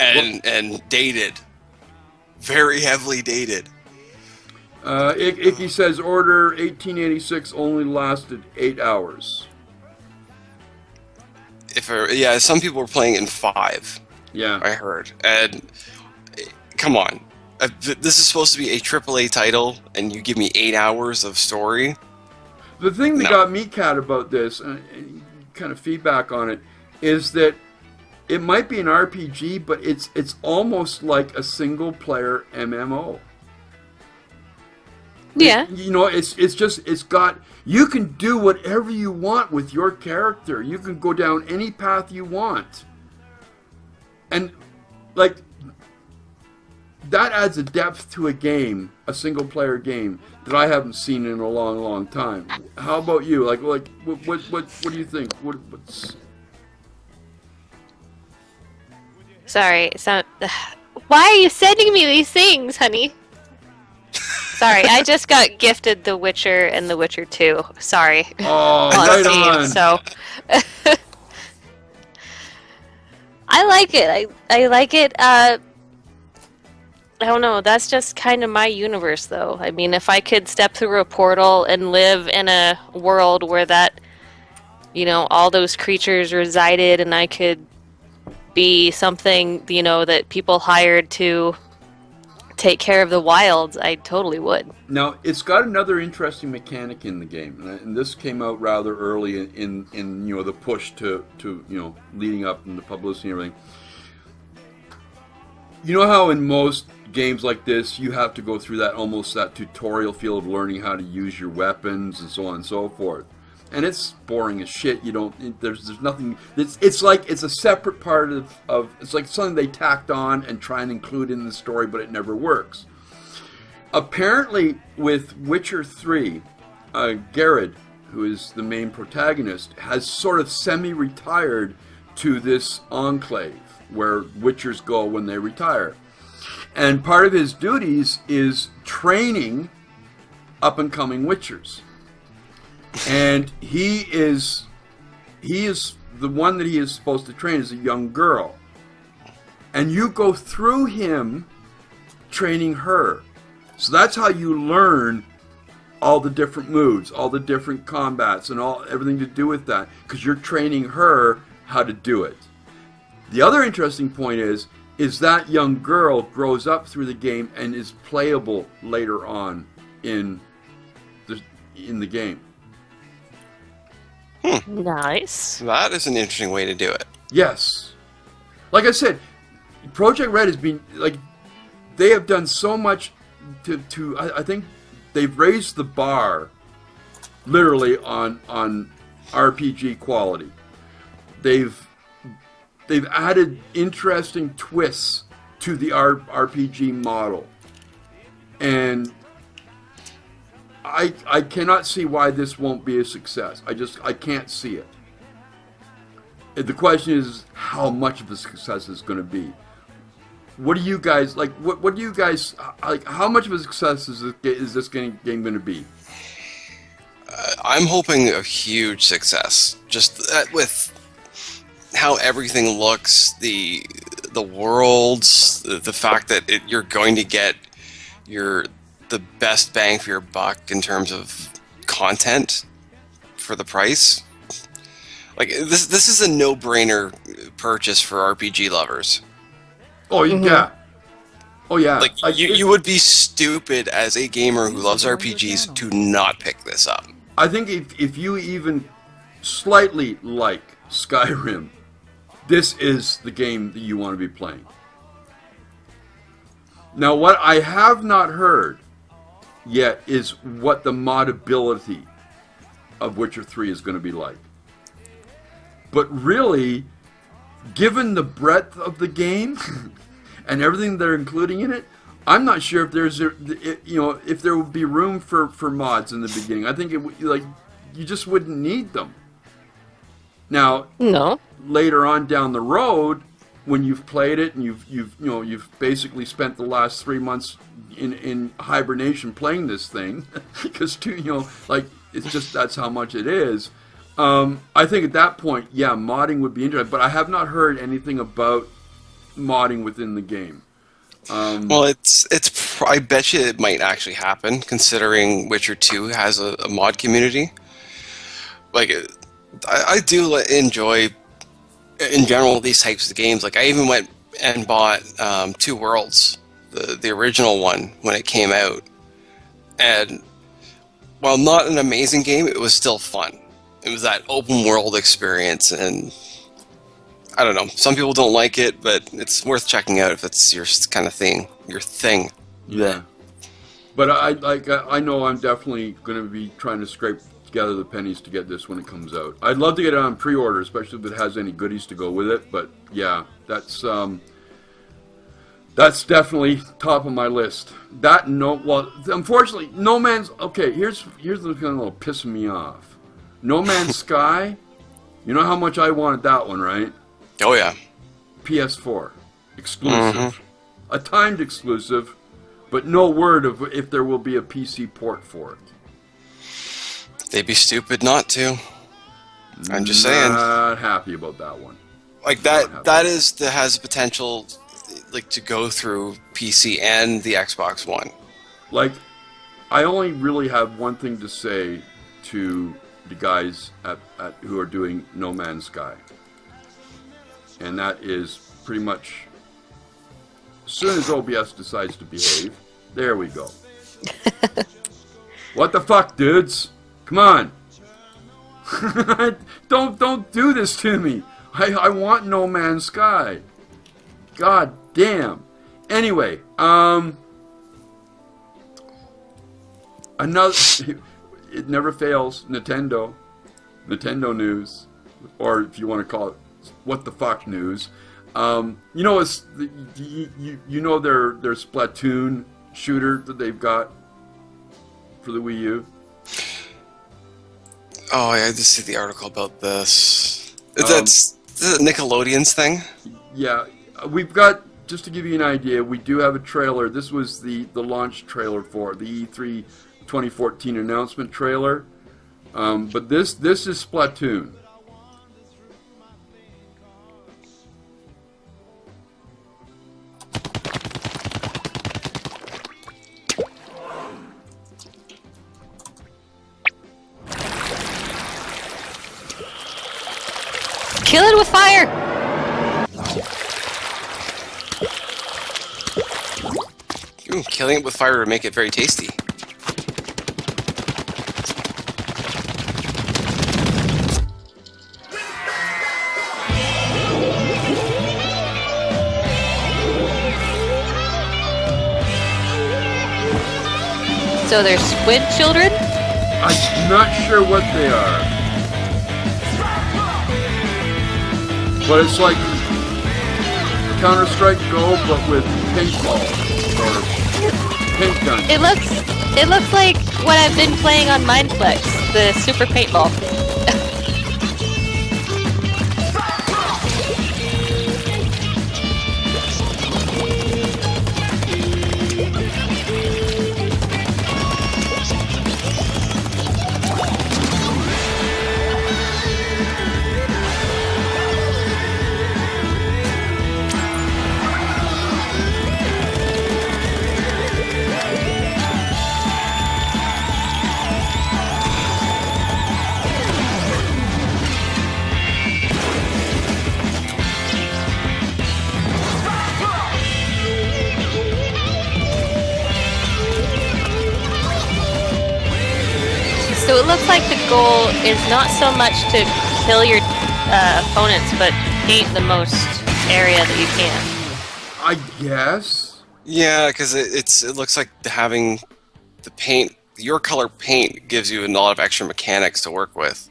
And dated. Very heavily dated. Icky says Order 1886 only lasted 8 hours. Some people were playing in 5. Yeah. I heard. And come on. This is supposed to be a AAA title, and you give me 8 hours of story? The thing that got me, Kat, about this, and kind of feedback on it, is that it might be an RPG, but it's almost like a single-player MMO. Yeah. You can do whatever you want with your character. You can go down any path you want. And, that adds a depth to a game, a single-player game, that I haven't seen in a long, long time. How about you? What do you think? What's... Sorry, why are you sending me these things, honey? Sorry, I just got gifted The Witcher and The Witcher 2. Sorry. Oh, right on. So I like it. I like it. I don't know. That's just kind of my universe, though. I mean, if I could step through a portal and live in a world where all those creatures resided, and I could be something, that people hired to take care of the wilds, I totally would. Now, it's got another interesting mechanic in the game, and this came out rather early in the push to leading up in the publicity and everything. You know how in most games like this, you have to go through that tutorial feel of learning how to use your weapons and so on and so forth. And it's boring as shit. There's nothing. It's like it's a separate part of. It's like something they tacked on and try and include in the story, but it never works. Apparently, with Witcher 3, Geralt, who is the main protagonist, has sort of semi-retired to this enclave where Witchers go when they retire. And part of his duties is training up-and-coming Witchers. And he is the one that he is supposed to train is a young girl. And you go through him training her. So that's how you learn all the different moves, all the different combats, and everything to do with that, because you're training her how to do it. The other interesting point is that young girl grows up through the game and is playable later on in the game. Nice. That is an interesting way to do it. Yes. Like I said, Project Red has been, like, they have done so much I think they've raised the bar literally on RPG quality. They've added interesting twists to the RPG model. And I cannot see why this won't be a success. I can't see it. The question is how much of a success is going to be. What do you guys like? What do you guys like? How much of a success is this game going to be? I'm hoping a huge success. Just with how everything looks, the worlds, the fact that you're going to get the best bang for your buck in terms of content for the price. Like this is a no-brainer purchase for RPG lovers. Oh yeah. Oh yeah. Like you would be stupid as a gamer who loves RPGs to not pick this up. I think if you even slightly like Skyrim, this is the game that you want to be playing. Now, what I have not heard yet is what the modability of Witcher 3 is going to be like. But really, given the breadth of the game and everything they're including in it, I'm not sure if if there would be room for mods in the beginning. I think you just wouldn't need them. Now, no. Later on down the road, when you've played it and you've basically spent the last 3 months in hibernation playing this thing, because it's just that's how much it is. I think at that point, yeah, modding would be interesting, but I have not heard anything about modding within the game. Well, I bet you it might actually happen, considering Witcher 2 has a mod community. Like, I do enjoy, in general, these types of games. Like, I even went and bought Two Worlds, the original one, when it came out. And while not an amazing game, it was still fun. It was that open world experience, and I don't know. Some people don't like it, but it's worth checking out if it's your kind of thing, your thing. Yeah. But I know I'm definitely going to be trying to scrape together the pennies to get this when it comes out. I'd love to get it on pre-order, especially if it has any goodies to go with it. But yeah, that's definitely top of my list. Unfortunately, No Man's. Okay, here's the thing that'll piss me off. No Man's Sky. You know how much I wanted that one, right? Oh yeah. PS4 exclusive, a timed exclusive, but no word of if there will be a PC port for it. They'd be stupid not to. I'm just saying. Not happy about that one. Like that has potential, like, to go through PC and the Xbox One. Like, I only really have one thing to say to the guys who are doing No Man's Sky. And that is pretty much, as soon as OBS decides to behave, there we go. What the fuck, dudes? Come on. Don't do this to me. I want No Man's Sky. God damn. Anyway, another, it never fails, Nintendo news, or if you want to call it what the fuck news. You know their Splatoon shooter that they've got for the Wii U. Oh, I just see the article about this. That's Nickelodeon's thing? Yeah, we've got, just to give you an idea, we do have a trailer. This was the launch trailer for the E3 2014 announcement trailer. But this is Splatoon. Kill it with fire! Ooh, killing it with fire would make it very tasty. So they're squid children? I'm not sure what they are. But it's like Counter-Strike Go, but with paintball or paint gun. It looks like what I've been playing on Mindflex, the Super Paintball. So it looks like the goal is not so much to kill your opponents, but paint the most area that you can. I guess. Yeah, because it looks like having the paint, your color paint, gives you a lot of extra mechanics to work with.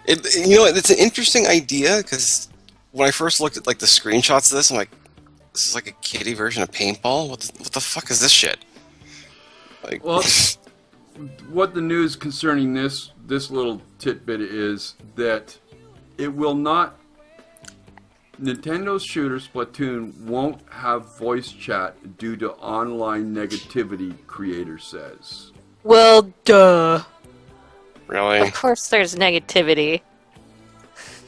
It's an interesting idea because when I first looked at like the screenshots of this, I'm like, this is like a kiddie version of paintball. What the fuck is this shit? Like, well, what the news concerning this little tidbit is that it will not. Nintendo's shooter Splatoon won't have voice chat due to online negativity, creator says. Well, duh. Really? Of course there's negativity.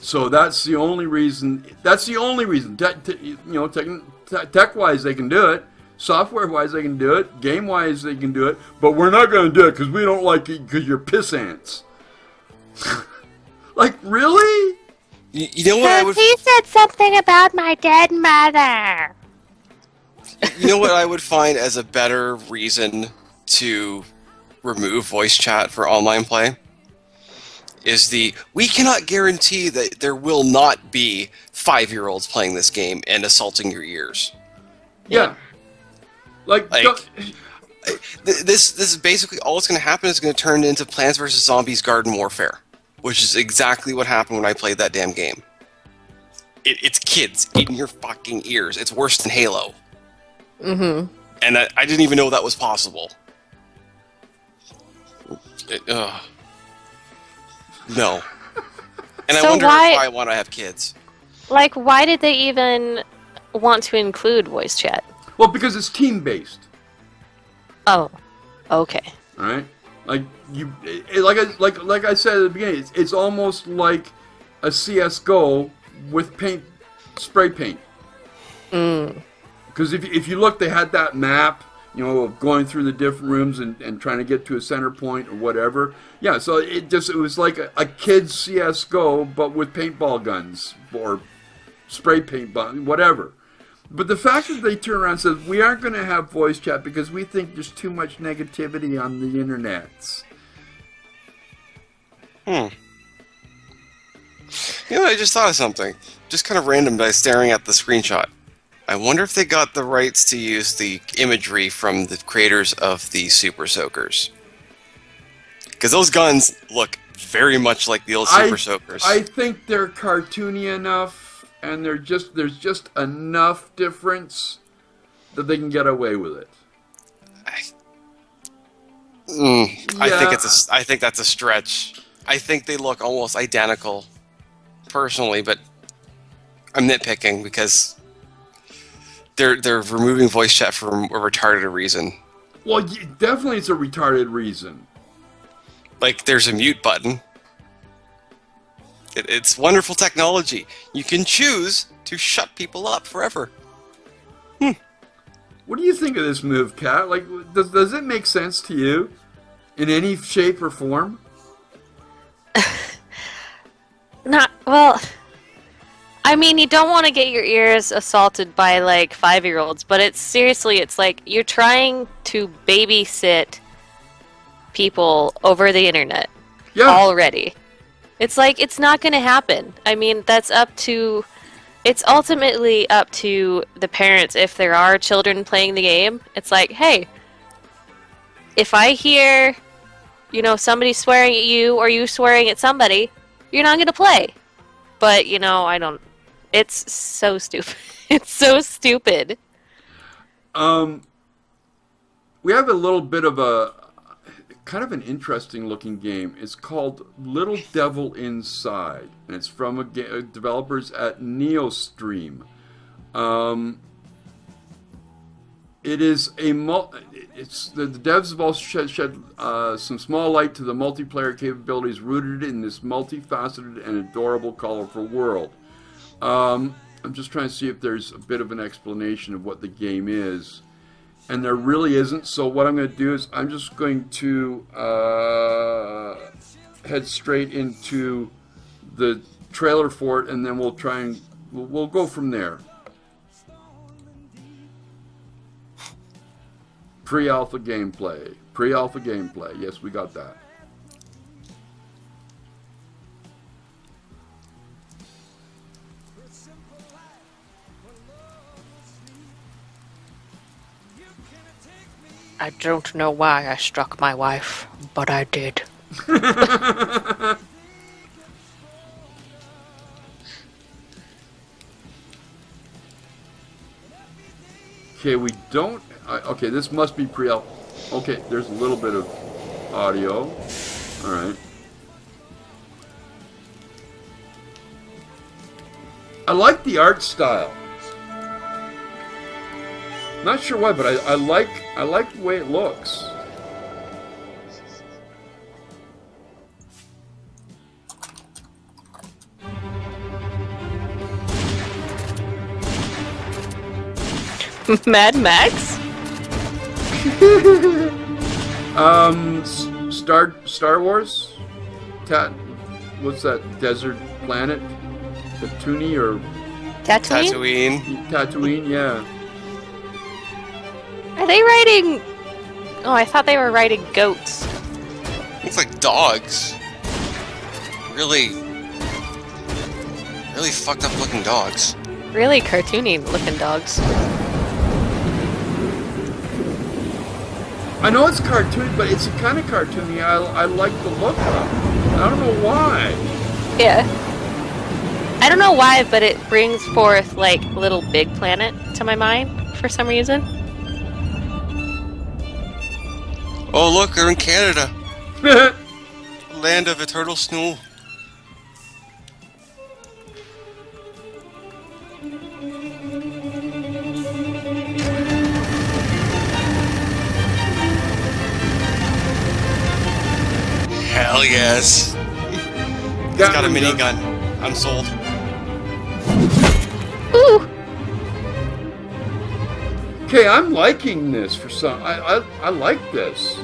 So that's the only reason. Tech-wise, they can do it. Software-wise, they can do it. Game-wise, they can do it. But we're not going to do it because we don't like it because you're piss ants. Like, really? You know what I would... He said something about my dead mother. You know what I would find as a better reason to remove voice chat for online play? Is we cannot guarantee that there will not be 5-year-olds playing this game and assaulting your ears. Yeah. This is basically all that's going to happen is going to turn into Plants vs. Zombies Garden Warfare, which is exactly what happened when I played that damn game. It's kids in your fucking ears. It's worse than Halo. Mm-hmm. And I didn't even know that was possible. No. And So I wonder why- if I want to have kids. Like, why did they even want to include voice chat? Well, because it's team-based. Oh, okay. All right, like I said at the beginning, it's almost like a CS:GO with spray paint. Because if you look, they had that map, of going through the different rooms and trying to get to a center point or whatever. Yeah, so it was like a kid's CS:GO, but with paintball guns or spray paint, whatever. But the fact that they turn around and says, we aren't going to have voice chat because we think there's too much negativity on the internets. I just thought of something. Just kind of random by staring at the screenshot. I wonder if they got the rights to use the imagery from the creators of the Super Soakers. Because those guns look very much like the old Super Soakers. I think they're cartoony enough. And there's just enough difference that they can get away with it. I think that's a stretch. I think they look almost identical, personally, but I'm nitpicking because they're removing voice chat for a retarded reason. Well, definitely it's a retarded reason. Like, there's a mute button. It's wonderful technology. You can choose to shut people up forever. What do you think of this move, Kat? Like, does it make sense to you in any shape or form? Not well. I mean, you don't want to get your ears assaulted by like 5-year-olds, but it's seriously, it's like you're trying to babysit people over the internet already. It's like it's not going to happen. I mean, it's ultimately up to the parents if there are children playing the game. It's like, hey, if I hear, somebody swearing at you or you swearing at somebody, you're not going to play. But, I don't. It's so stupid. It's so stupid. We have a little bit of a kind of an interesting looking game. It's called Little Devil Inside, and it's from developers at Neostream. It is the devs have also shed some small light to the multiplayer capabilities rooted in this multifaceted and adorable, colorful world. I'm just trying to see if there's a bit of an explanation of what the game is, and there really isn't. So what I'm going to do is I'm just going to head straight into the trailer for it, and then we'll we'll go from there. Pre-alpha gameplay. Pre-alpha gameplay. Yes, we got that. I don't know why I struck my wife, but I did. Okay, we don't... okay, this must be pre-alpha. Okay, there's a little bit of audio. Alright. I like the art style. Not sure why, but I like the way it looks. Mad Max? Star Wars? What's that desert planet? Tatooine or Tatooine, yeah. Are they riding? Oh, I thought they were riding goats. Looks like dogs. Really fucked up looking dogs. Really cartoony looking dogs. I know it's cartoony, but it's kind of cartoony. I like the look of it. I don't know why. Yeah. I don't know why, but it brings forth like Little Big Planet to my mind for some reason. Oh look, they're in Canada. Land of eternal snow. Hell yes. He's got a minigun. I'm sold. Ooh. Okay, I'm liking this for some. I like this.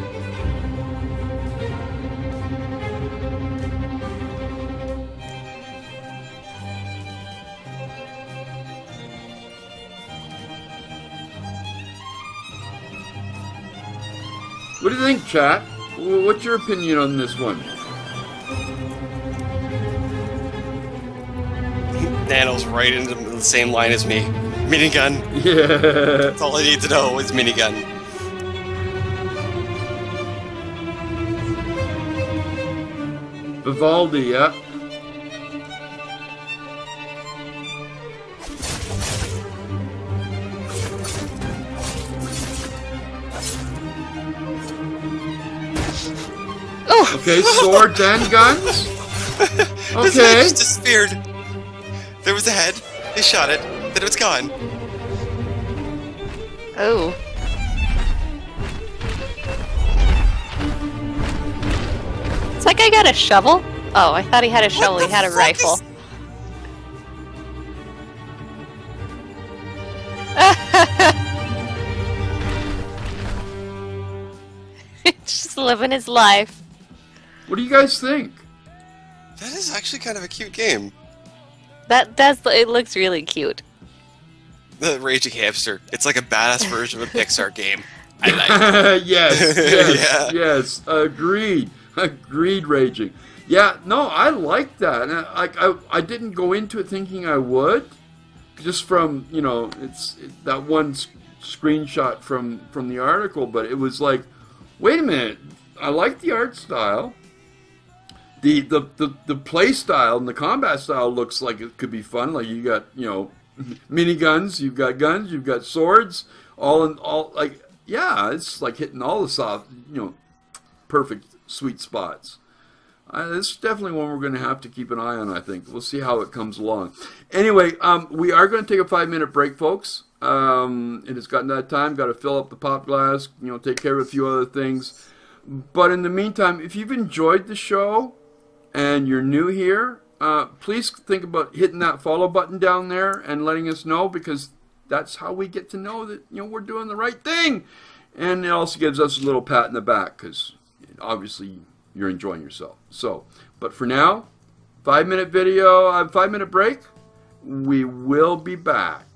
What do you think, chat? What's your opinion on this one? Nano's right into the same line as me. Minigun. Yeah. That's all I need to know is minigun. Vivaldi, yeah. Oh. Okay, swords and guns? Okay. His head just disappeared. There was the head. They shot it. Then it's gone. Oh. It's like I got a shovel. Oh, I thought he had a shovel. He had a rifle. Just living his life. What do you guys think? That is actually kind of a cute game. It looks really cute. The Raging Hamster. It's like a badass version of a Pixar game. I like it. Yes, Yeah. yes. Agreed, Raging. Yeah, no, I like that. And I didn't go into it thinking I would, just from, it's that one screenshot from the article, but it was like, wait a minute, I like the art style. The play style and the combat style looks like it could be fun. Like you got, miniguns, you've got swords, it's like hitting all the soft, perfect sweet spots. This is definitely one we're going to have to keep an eye on, I think. We'll see how it comes along. Anyway, we are going to take a 5-minute break, folks. It has gotten that time. Got to fill up the pop glass, take care of a few other things. But in the meantime, if you've enjoyed the show and you're new here, please think about hitting that follow button down there and letting us know, because that's how we get to know that we're doing the right thing. And it also gives us a little pat in the back, because obviously you're enjoying yourself. So, but for now, 5-minute video, 5-minute break. We will be back.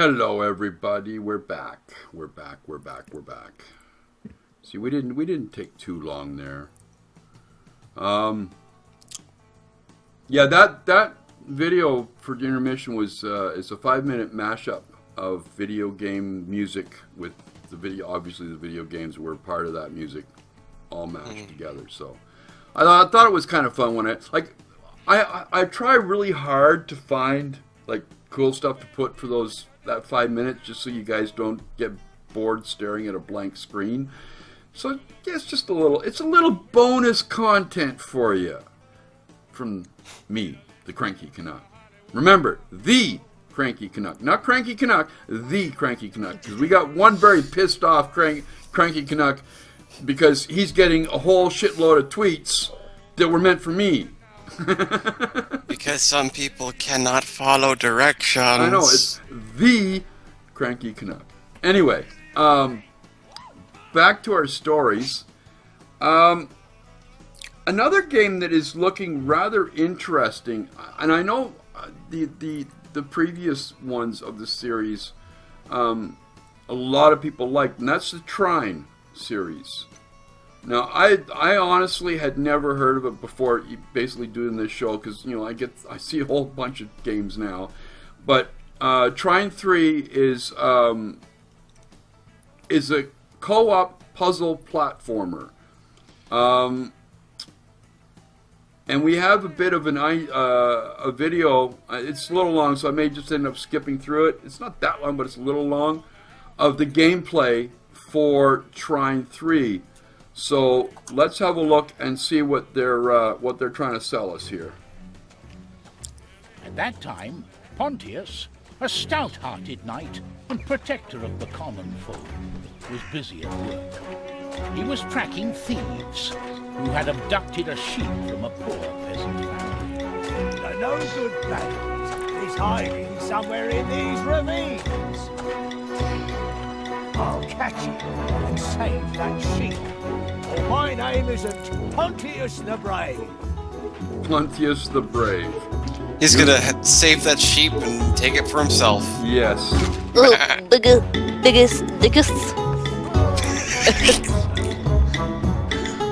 Hello, everybody. We're back. We're back. See, we didn't take too long there. Yeah, that video for the intermission was it's a 5-minute mashup of video game music with the video. Obviously, the video games were part of that music, all mashed together. So, I thought it was kind of fun when I try really hard to find like cool stuff to put for that 5 minutes, just so you guys don't get bored staring at a blank screen. So yeah, it's a little bonus content for you from me, the CrankyCanuck. Remember, the CrankyCanuck, not CrankyCanuck, the CrankyCanuck, because we got one very pissed off CrankyCanuck because he's getting a whole shitload of tweets that were meant for me. Because some people cannot follow directions. I know, it's the CrankyCanuck. Anyway, back to our stories. Another game that is looking rather interesting, and I know the previous ones of the series, a lot of people liked, and that's the Trine series. Now, I honestly had never heard of it before, basically doing this show, because I see a whole bunch of games now, but Trine 3 is a co-op puzzle platformer, and we have a bit of a video. It's a little long, so I may just end up skipping through it. It's not that long, but it's a little long, of the gameplay for Trine 3. So let's have a look and see what they're trying to sell us here. At that time, Pontius, a stout-hearted knight and protector of the common folk, was busy at work. He was tracking thieves who had abducted a sheep from a poor peasant family. The no-good bandit is hiding somewhere in these ravines. I'll catch him and save that sheep. For my name isn't Pontius the Brave. Pontius the Brave. He's gonna save that sheep and take it for himself. Yes. Oh, biggest.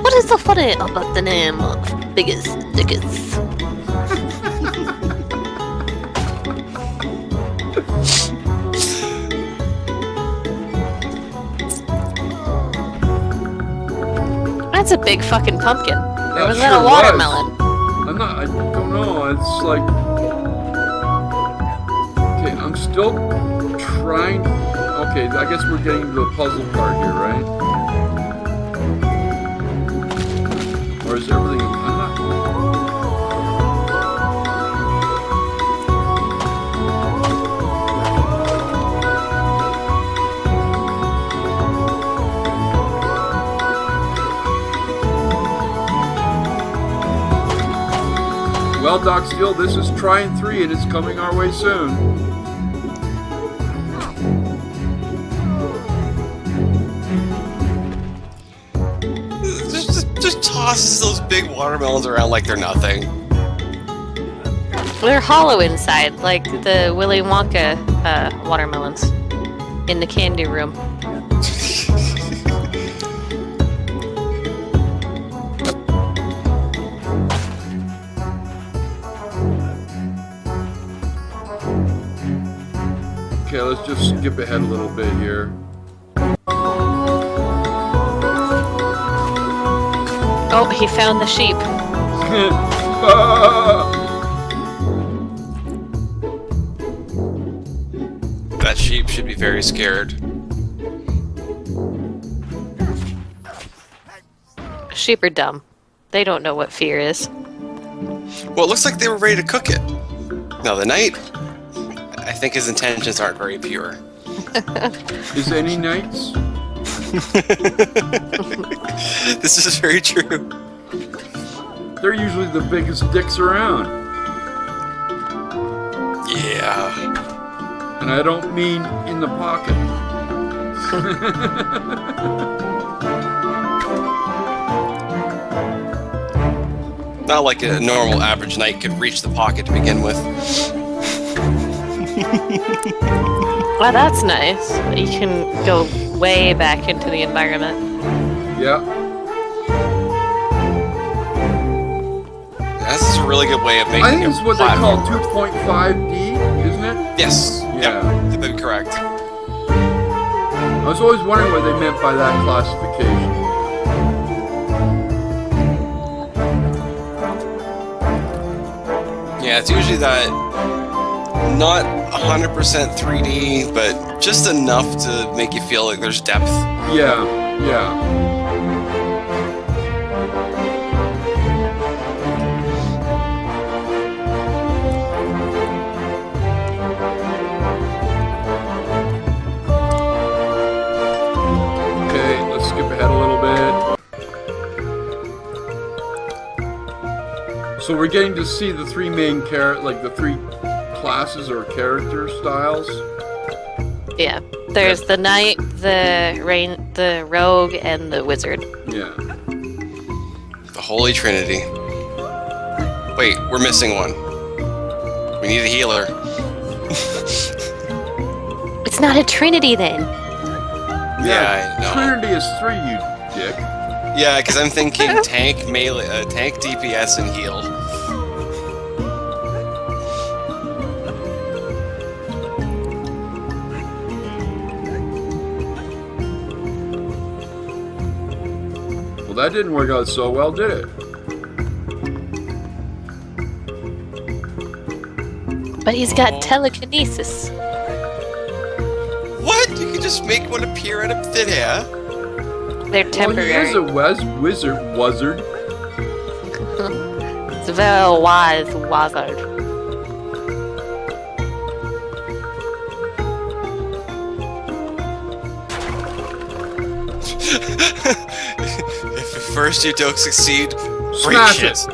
What is so funny about the name of biggest? That's a big fucking pumpkin. Or was that a watermelon? I don't know. It's like, okay, I'm still trying. Okay, I guess we're getting to the puzzle part here, right? Or is everything? I'm not. Well, Doc Steele, this is Trine 3 and it's coming our way soon. Just tosses those big watermelons around like they're nothing. They're hollow inside, like the Willy Wonka watermelons in the candy room. Okay, let's just skip ahead a little bit here. Oh, he found the sheep. That sheep should be very scared. Sheep are dumb. They don't know what fear is. Well, it looks like they were ready to cook it. Now, the knight, I think his intentions aren't very pure. Is any knights? This is very true. They're usually the biggest dicks around. Yeah. And I don't mean in the pocket. Not like a normal average knight could reach the pocket to begin with. Well, that's nice. You can go way back into the environment. Yeah. This is a really good way of making. I think it's what they call platform. 2.5D, isn't it? Yes. Yeah. That'd be correct. I was always wondering what they meant by that classification. Yeah, it's usually that not 100% 3D, but just enough to make you feel like there's depth. Yeah, yeah. Okay, let's skip ahead a little bit. So we're getting to see the three main the three classes or character styles. Yeah. There's the knight, the rogue, and the wizard. Yeah. The Holy Trinity. Wait, we're missing one. We need a healer. It's not a trinity then. Yeah, I know. Trinity is 3, you dick. Yeah, because I'm thinking tank, melee, tank, DPS, and heal. Well, that didn't work out so well, did it? But he's got telekinesis. What? You can just make one appear out of thin air? They're Well, temporary. he is a wizard. It's a very wise wizard. If at first you don't succeed, Smash break it.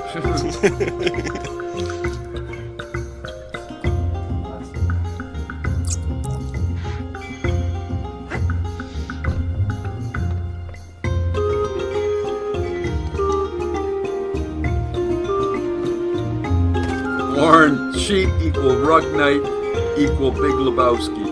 Warren, sheep equal rug knight equal Big Lebowski.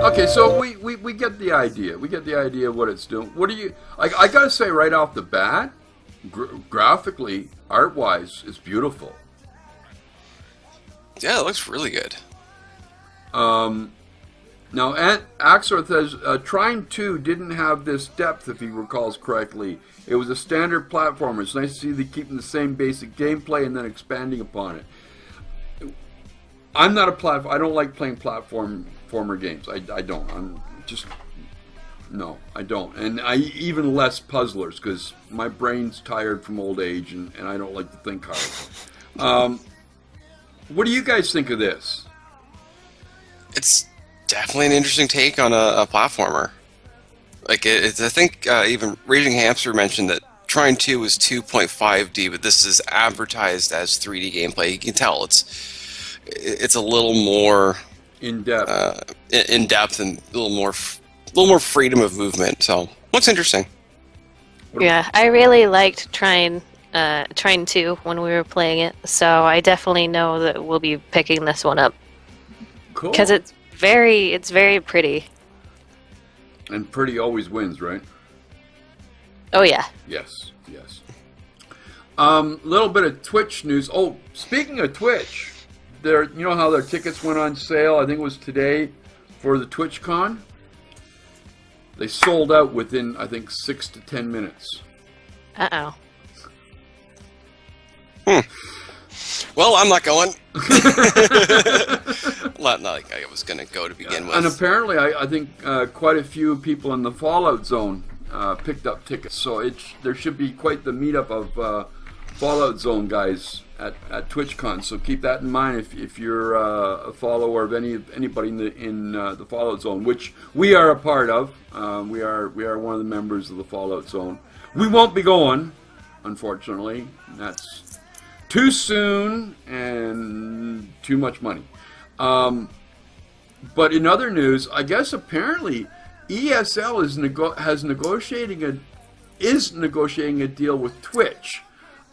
Okay, so we get the idea. We get the idea of what it's doing. What do you... I gotta say right off the bat, graphically, art-wise, it's beautiful. Yeah, it looks really good. Now, Axor says, Trine 2 didn't have this depth, if he recalls correctly. It was a standard platformer. It's nice to see they keeping the same basic gameplay and then expanding upon it. I'm not a I don't like playing platformer games. I don't. I'm just... No, I don't. And I even less puzzlers, because my brain's tired from old age, and I don't like to think hard. What do you guys think of this? It's definitely an interesting take on a platformer. Like, I think even Raging Hamster mentioned that Trine 2 was 2.5D, but this is advertised as 3D gameplay. You can tell it's a little more in depth, and a little more freedom of movement. So looks interesting. Yeah, I really liked Trine 2 when we were playing it, so I definitely know that we'll be picking this one up. Cool. Because it's very pretty. And pretty always wins, right? Oh yeah. Yes. Little bit of Twitch news. Oh, speaking of Twitch, you know how their tickets went on sale? I think it was today for the TwitchCon. They sold out within, I think, 6 to 10 minutes. Uh-oh. Well, I'm not going. Well, not like I was going to go to begin with. And apparently, I think quite a few people in the Fallout Zone picked up tickets. So there should be quite the meetup of Fallout Zone guys at TwitchCon. So keep that in mind if you're a follower of anybody in the Fallout Zone, which we are a part of. We are one of the members of the Fallout Zone. We won't be going, unfortunately. That's too soon and too much money. But in other news, I guess apparently ESL is negotiating a deal with Twitch,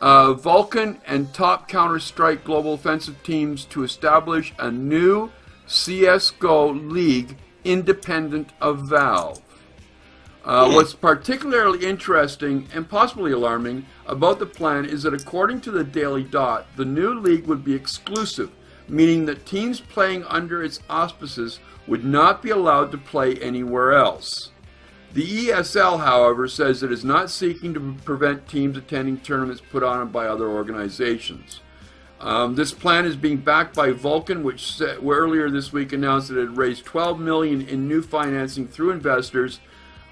Vulcan, and top Counter-Strike Global Offensive teams to establish a new CS:GO league independent of Valve. What's particularly interesting and possibly alarming about the plan is that according to the Daily Dot, the new league would be exclusive, meaning that teams playing under its auspices would not be allowed to play anywhere else. The ESL, however, says it is not seeking to prevent teams attending tournaments put on by other organizations. This plan is being backed by Vulcan, which earlier this week announced that it had raised $12 million in new financing through investors.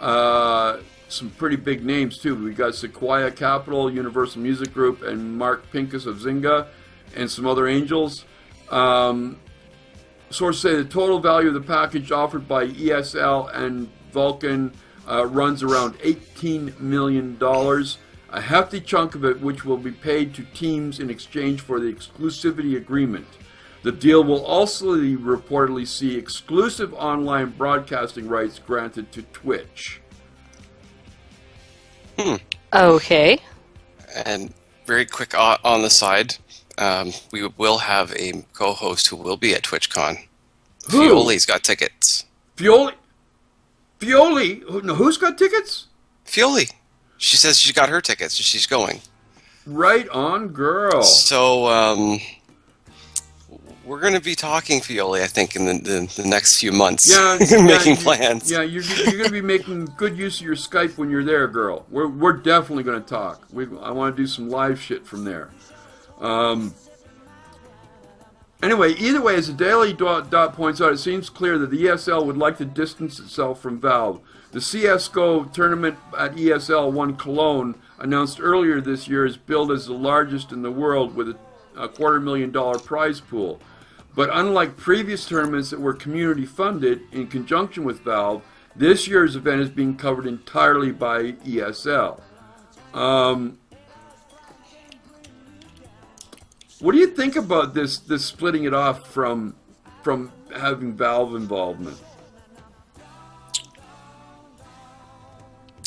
Some pretty big names too. We got Sequoia Capital, Universal Music Group, and Mark Pincus of Zynga, and some other angels. Sources say the total value of the package offered by ESL and Vulcan runs around $18 million. A hefty chunk of it which will be paid to teams in exchange for the exclusivity agreement. The deal will also reportedly see exclusive online broadcasting rights granted to Twitch. Okay. And very quick on the side, we will have a co-host who will be at TwitchCon. Who? Fioli's got tickets. Fioli? No, who's got tickets? Fioli. She says she got her tickets. She's going. Right on, girl. So, we're going to be talking Fioli, I think, in the next few months. Yeah, making plans. Yeah, you're going to be making good use of your Skype when you're there, girl. We're definitely going to talk. I want to do some live shit from there. Anyway, either way, as the Daily Dot points out, it seems clear that the ESL would like to distance itself from Valve. The CS:GO tournament at ESL 1 Cologne, announced earlier this year, is billed as the largest in the world with a $250,000 prize pool. But unlike previous tournaments that were community funded in conjunction with Valve, this year's event is being covered entirely by ESL. What do you think about this splitting it off from having Valve involvement?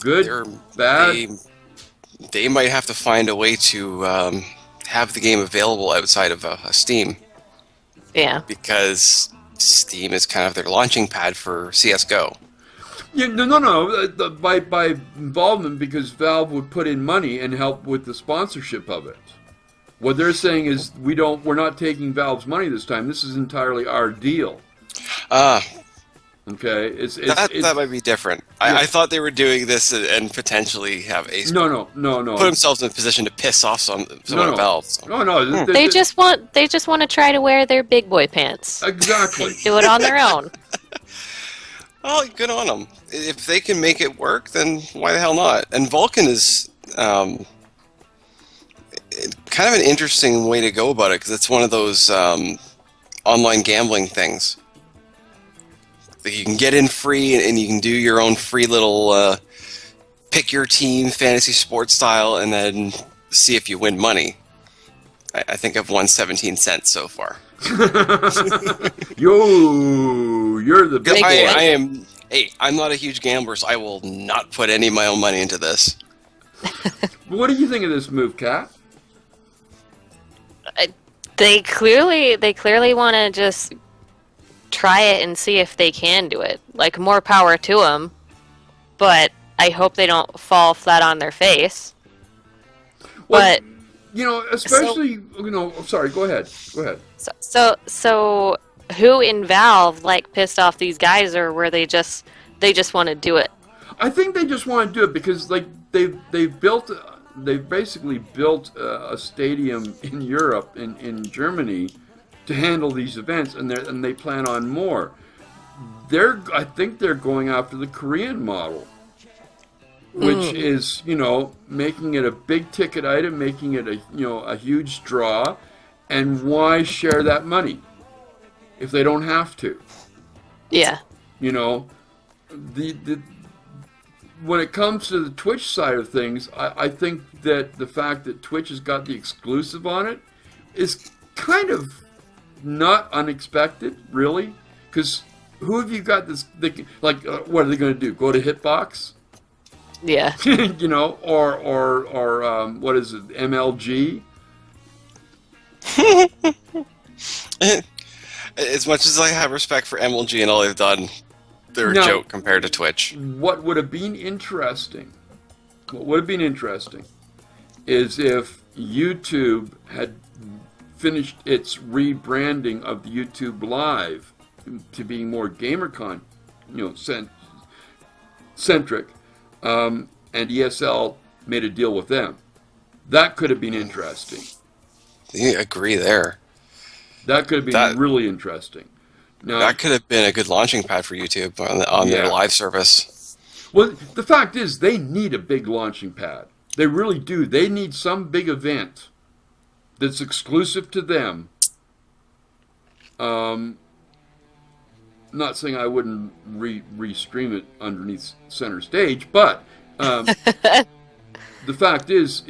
Good? Bad? They might have to find a way to have the game available outside of Steam. Yeah. Because Steam is kind of their launching pad for CS:GO. Yeah, no. By involvement, because Valve would put in money and help with the sponsorship of it. What they're saying is we're not taking Valve's money this time. This is entirely our deal. Okay, that might be different. Yeah. I thought they were doing this and potentially have a no. Put themselves in a position to piss off someone at Valve. So. No. They just want to try to wear their big boy pants. Exactly. Do it on their own. Well, good on them. If they can make it work, then why the hell not? And Vulcan is kind of an interesting way to go about it because it's one of those online gambling things. You can get in free and you can do your own free little pick your team fantasy sports style and then see if you win money. I think I've won 17 cents so far. You're the big boy. I'm not a huge gambler, so I will not put any of my own money into this. What do you think of this move, Kat? They clearly want to just try it and see if they can do it. Like, more power to them, but I hope they don't fall flat on their face. Well, especially, sorry, go ahead. So who in Valve pissed off these guys, or were they just want to do it? I think they just want to do it because they've basically built a stadium in Europe, in Germany, to handle these events, and they plan on more. I think they're going after the Korean model, which is making it a big ticket item, making it a huge draw, and why share that money if they don't have to? Yeah. When it comes to the Twitch side of things, I think that the fact that Twitch has got the exclusive on it is kind of not unexpected, really, because who have you got this? Like, what are they going to do? Go to Hitbox? Yeah. You know, or what is it? MLG? As much as I have respect for MLG and all they've done, they're a joke compared to Twitch. What would have been interesting? What would have been interesting is if YouTube had finished its rebranding of the YouTube Live to being more GamerCon, centric, and ESL made a deal with them. That could have been interesting. I agree there. That could have been really interesting. Now, that could have been a good launching pad for YouTube on their live service. Well, the fact is, they need a big launching pad. They really do. They need some big event that's exclusive to them. Not saying I wouldn't re-stream it underneath center stage, but the fact is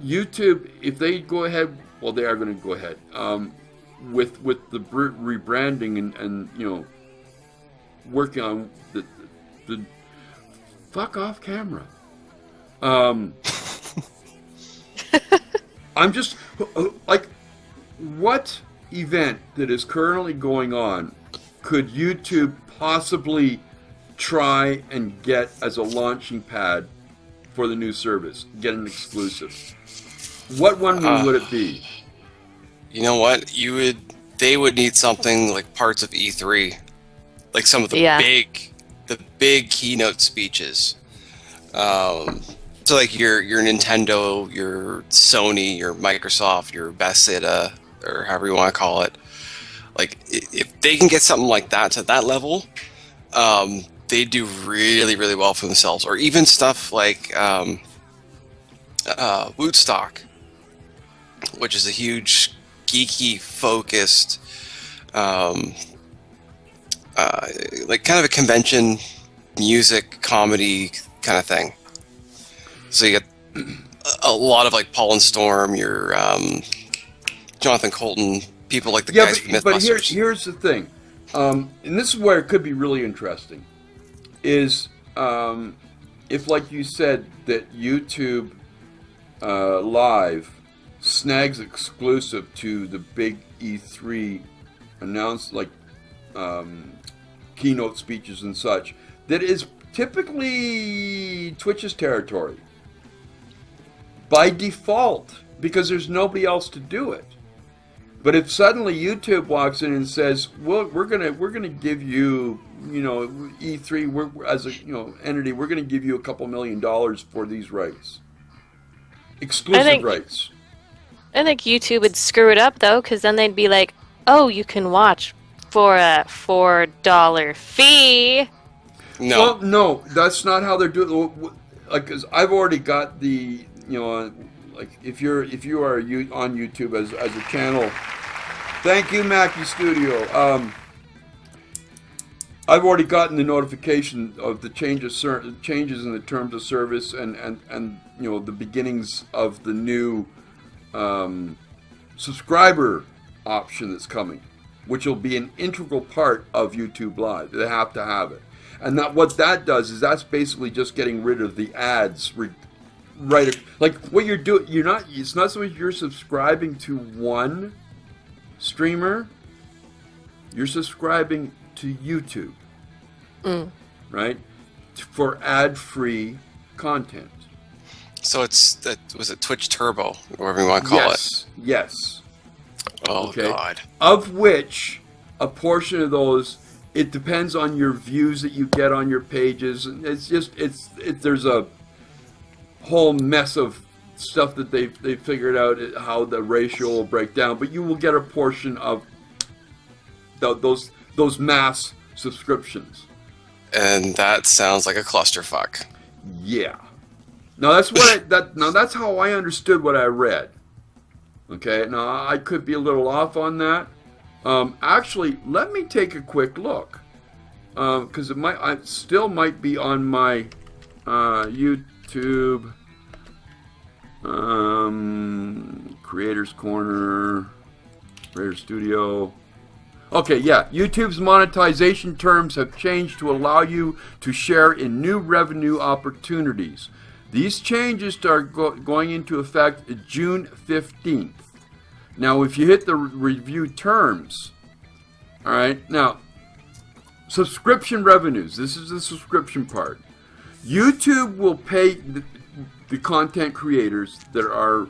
YouTube, if they go ahead, well, they are going to go ahead with the rebranding and working on the fuck off camera. I'm just like, what event that is currently going on could YouTube possibly try and get as a launching pad for the new service, get an exclusive? What one would it be? You know what? They would need something like parts of E3, like some of the big keynote speeches. So like your Nintendo, your Sony, your Microsoft, your Bethesda, or however you want to call it. Like, if they can get something like that to that level, they do really, really well for themselves. Or even stuff like Woodstock, which is a huge geeky focused, like kind of a convention, music, comedy kind of thing. So you get a lot of like Paul and Storm, your Jonathan Colton, people like the guys from Mythbusters. But here's the thing, and this is where it could be really interesting, is if, like you said, that YouTube Live snags exclusive to the big E3 announced, like keynote speeches and such, that is typically Twitch's territory by default, because there's nobody else to do it. But if suddenly YouTube walks in and says, "Well, we're gonna give you, E3, we're as a entity, we're gonna give you $2 million for these rights, exclusive rights." I think YouTube would screw it up though, because then they'd be like, "Oh, you can watch for a $4 fee." No, well, no, that's not how they're doing. Like, because I've already got the. Like if you are on YouTube as a channel, thank you, Mackie Studio. I've already gotten the notification of the changes in the terms of service and the beginnings of the new subscriber option that's coming, which will be an integral part of YouTube Live. They have to have it, and what that does is that's basically just getting rid of the ads. Right, like what you're doing, it's not so much you're subscribing to one streamer, you're subscribing to YouTube, right, for ad-free content. So was it Twitch Turbo, or whatever you want to call it? Yes. Oh, God. Of which a portion of those, it depends on your views that you get on your pages. It's just there's a whole mess of stuff that they figured out how the ratio will break down, but you will get a portion of those mass subscriptions. And that sounds like a clusterfuck. Yeah. Now that's how I understood what I read. Okay. Now I could be a little off on that. Actually, let me take a quick look, because I still might be on my YouTube Creators Corner, Creator Studio. Okay, yeah. YouTube's monetization terms have changed to allow you to share in new revenue opportunities. These changes start going into effect June 15th. Now, if you hit the review terms, all right, now, subscription revenues. This is the subscription part. YouTube will pay the content creators that are,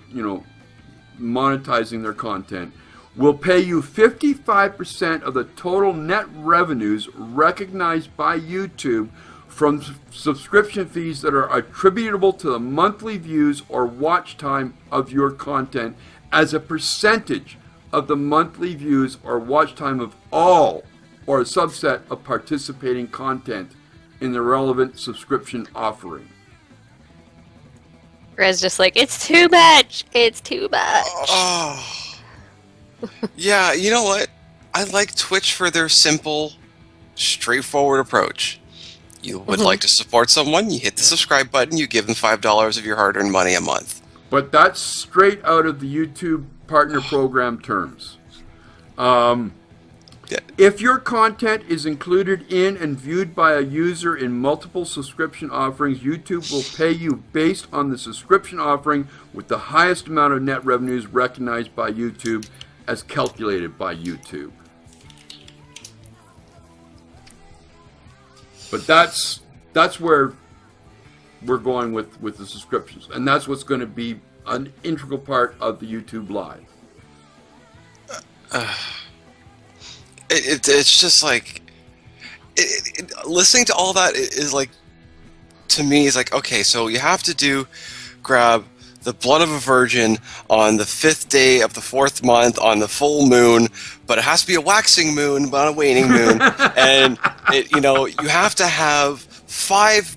monetizing their content, will pay you 55% of the total net revenues recognized by YouTube from subscription fees that are attributable to the monthly views or watch time of your content as a percentage of the monthly views or watch time of all or a subset of participating content in the relevant subscription offering. Red's just like, it's too much. It's too much. Oh. Yeah, you know what? I like Twitch for their simple, straightforward approach. You would like to support someone, you hit the subscribe button, you give them $5 of your hard-earned money a month. But that's straight out of the YouTube Partner Program terms. If your content is included in and viewed by a user in multiple subscription offerings, YouTube will pay you based on the subscription offering with the highest amount of net revenues recognized by YouTube as calculated by YouTube. But that's where we're going with the subscriptions, and that's what's going to be an integral part of the YouTube Live. It's just like listening to all that is like, to me, is like, okay, so you have to grab the blood of a virgin on the 5th day of the 4th month on the full moon, but it has to be a waxing moon, not a waning moon, and you have to have 5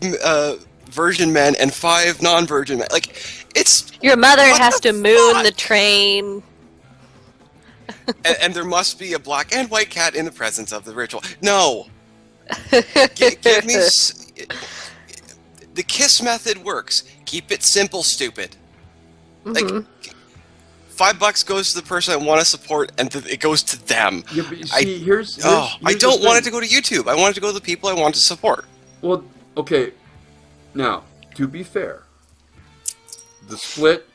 virgin men and 5 non-virgin men. Like, it's your mother has to moon the train. and there must be a black and white cat in the presence of the ritual. No, give me the kiss method works. Keep it simple, stupid. Like, $5 goes to the person I want to support, and it goes to them. Yeah, but see, here's I don't want it to go to YouTube. I want it to go to the people I want to support. Well, okay. Now, to be fair, the split,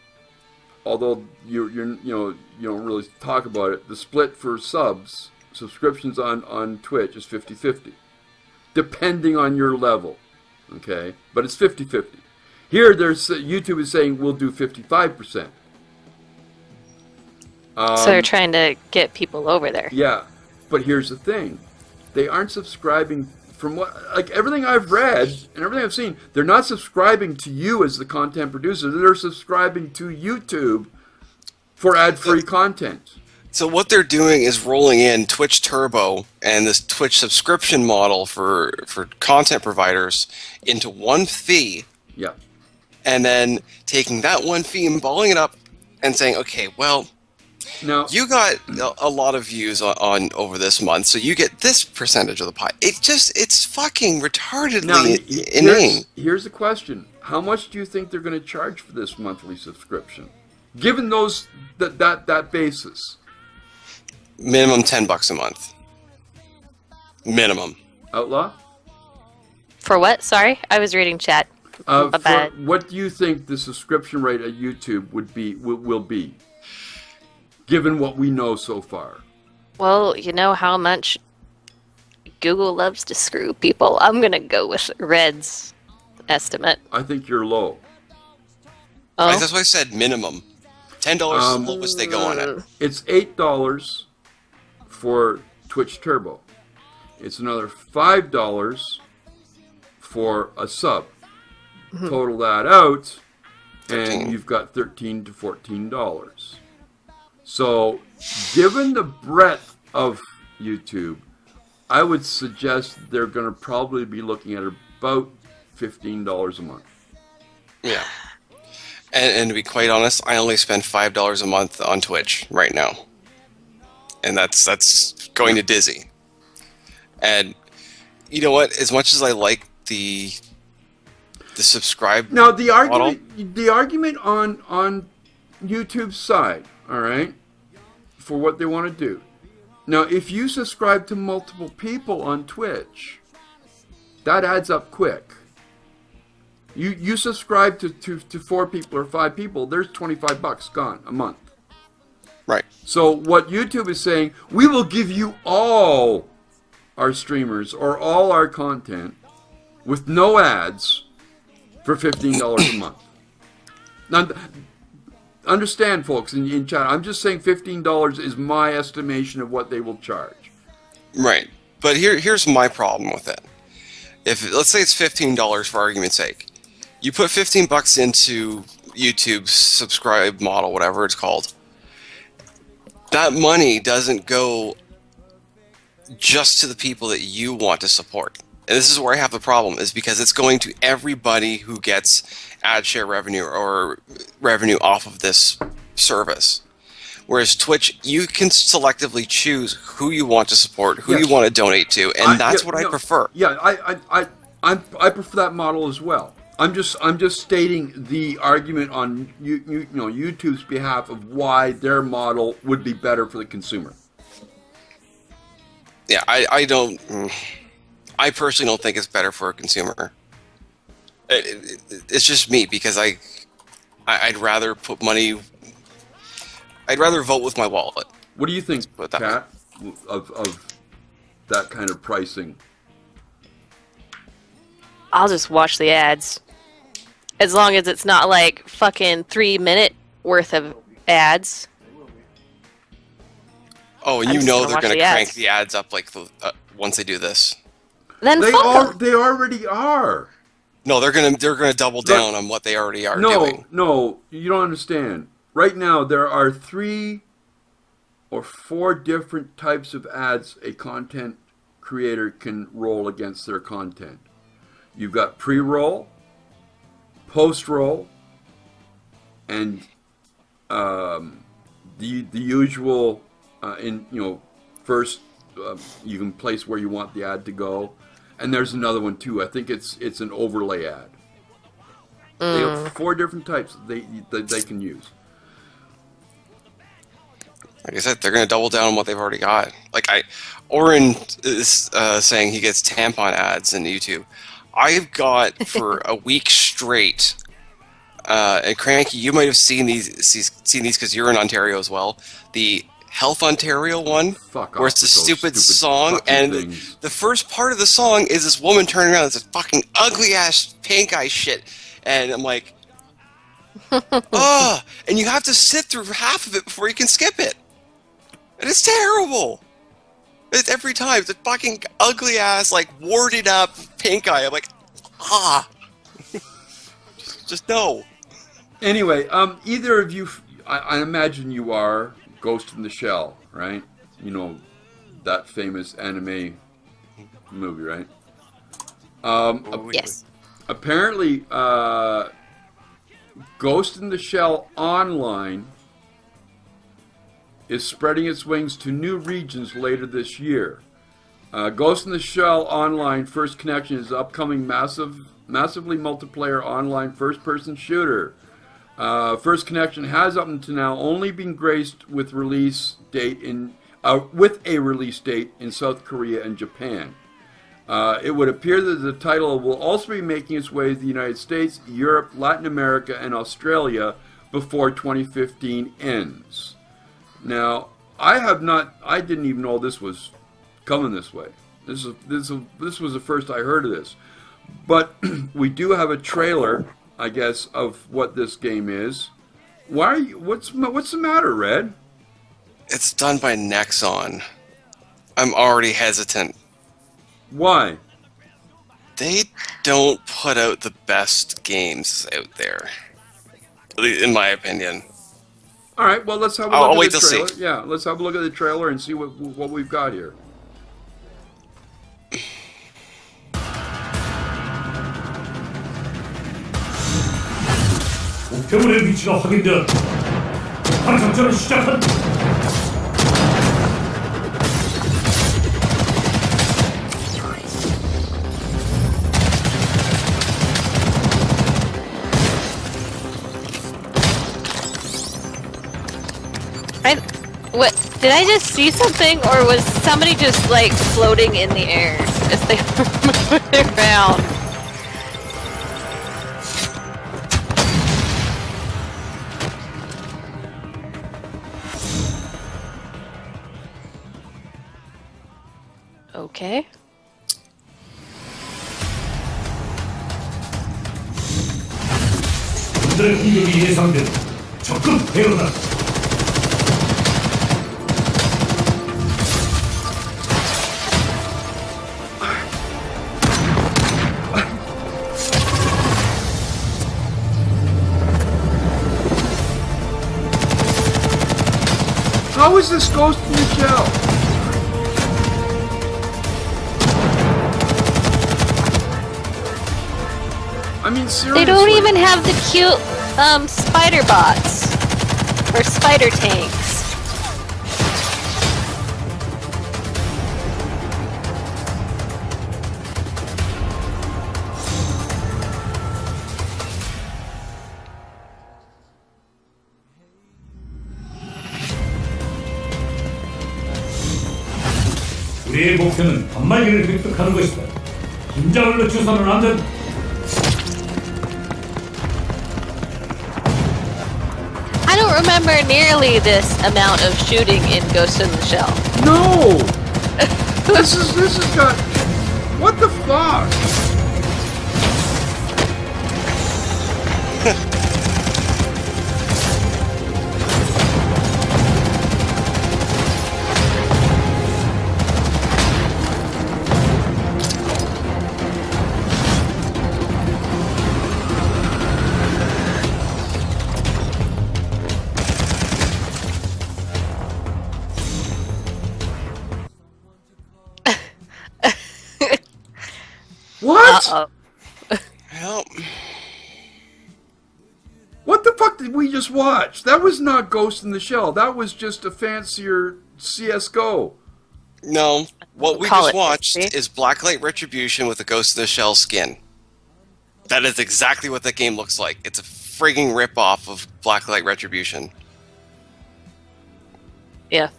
although you don't really talk about it, the split for subscriptions on Twitch is 50-50, depending on your level. Okay, but it's 50-50. Here, YouTube is saying we'll do 55%. So they're trying to get people over there. Yeah, but here's the thing: they aren't subscribing. From everything I've read and everything I've seen, they're not subscribing to you as the content producer. They're subscribing to YouTube for ad-free content. So what they're doing is rolling in Twitch Turbo and this Twitch subscription model for content providers into one fee. Yeah. And then taking that one fee and balling it up and saying, okay, well, now you got a lot of views on over this month, so you get this percentage of the pie. It's fucking retardedly inane. Here's the question: how much do you think they're going to charge for this monthly subscription, given that basis? Minimum $10 a month. Minimum. Outlaw? For what? Sorry, I was reading chat. What do you think the subscription rate at YouTube will be, given what we know so far? Well, you know how much Google loves to screw people. I'm gonna go with Red's estimate. I think you're low. Oh, that's why I said minimum. $10 is the lowest they go on it. It's $8 for Twitch Turbo. It's another $5 for a sub. Total that out, and you've got $13 to $14. So, given the breadth of YouTube, I would suggest they're going to probably be looking at about $15 a month. Yeah. And to be quite honest, I only spend $5 a month on Twitch right now. And that's going to dizzy. And you know what? As much as I like the subscribe now, the model, argument on YouTube's side, all right, for what they want to do. Now, if you subscribe to multiple people on Twitch, that adds up quick. You subscribe to 4 people or 5 people, there's $25 gone a month. Right. So what YouTube is saying, we will give you all our streamers or all our content with no ads for $15 a month. Now, understand, folks, in chat, I'm just saying $15 is my estimation of what they will charge. Right. But here's my problem with it. If let's say it's $15 for argument's sake, you put $15 into YouTube's subscribe model, whatever it's called. That money doesn't go just to the people that you want to support. And this is where I have the problem, is because it's going to everybody who gets ad share revenue or revenue off of this service. Whereas Twitch, you can selectively choose who you want to support, who you want to donate to, and that's what I prefer. Yeah, I prefer that model as well. I'm just stating the argument on YouTube's behalf of why their model would be better for the consumer. Yeah, I personally don't think it's better for a consumer. It's just me, because I'd rather put money. I'd rather vote with my wallet. What do you think, Kat, of that kind of pricing? I'll just watch the ads. As long as it's not like fucking 3-minute worth of ads. Oh, and you know they're going to crank the ads up like once they do this. Then they already are. No, they're gonna double down on what they already are doing. No, you don't understand. Right now, there are 3 or 4 different types of ads a content creator can roll against their content. You've got pre-roll, post-roll, and the usual first you can place where you want the ad to go, and there's another one too. I think it's an overlay ad. They have 4 different types that they can use. Like I said, they're going to double down on what they've already got. Like Oren is saying he gets tampon ads in YouTube. I've got for a week straight. And Cranky, you might have seen these because you're in Ontario as well. The Health Ontario one, where it's a stupid song, and the first part of the song is this woman turning around. It's a fucking ugly ass pink eye shit, and I'm like, oh, and you have to sit through half of it before you can skip it, and it's terrible. It's every time it's a fucking ugly ass, like warded up pink eye. I'm like, just no. Anyway, either of you, I imagine you are Ghost in the Shell, right? You know, that famous anime movie, right? Yes. Apparently, Ghost in the Shell Online is spreading its wings to new regions later this year. Ghost in the Shell Online First Connection is an upcoming massively multiplayer online first-person shooter. First Connection has up until now only been graced with a release date in South Korea and Japan. It would appear that the title will also be making its way to the United States, Europe, Latin America, and Australia before 2015 ends. Now, I didn't even know this was coming this way. This was the first I heard of this. But we do have a trailer, I guess, of what this game is. What's the matter, Red? It's done by Nexon. I'm already hesitant. Why? They don't put out the best games out there, in my opinion. All right, well, let's have a look at the trailer. Yeah, let's have a look at the trailer and see what we've got here. 목표물의 위치가 확인되었다. 항상전을 시작한다. What? Did I just see something, or was somebody just like floating in the air as they were moving around? Okay. 그들의 공격이 예상된다. 적극 대응하라. How is this Ghost in the Shell? I mean, seriously. They don't even have the cute spider bots or spider tanks. 우리의 목표는 단말기를 획득하는 것이다. 긴장을 늦춰서는 안 된다. I don't remember nearly this amount of shooting in Ghost in the Shell. No! This has got... What the fuck? What? Help. What the fuck did we just watch? That was not Ghost in the Shell. That was just a fancier CSGO. No, what we just watched is Blacklight Retribution with a Ghost in the Shell skin. That is exactly what that game looks like. It's a frigging rip-off of Blacklight Retribution. Yeah.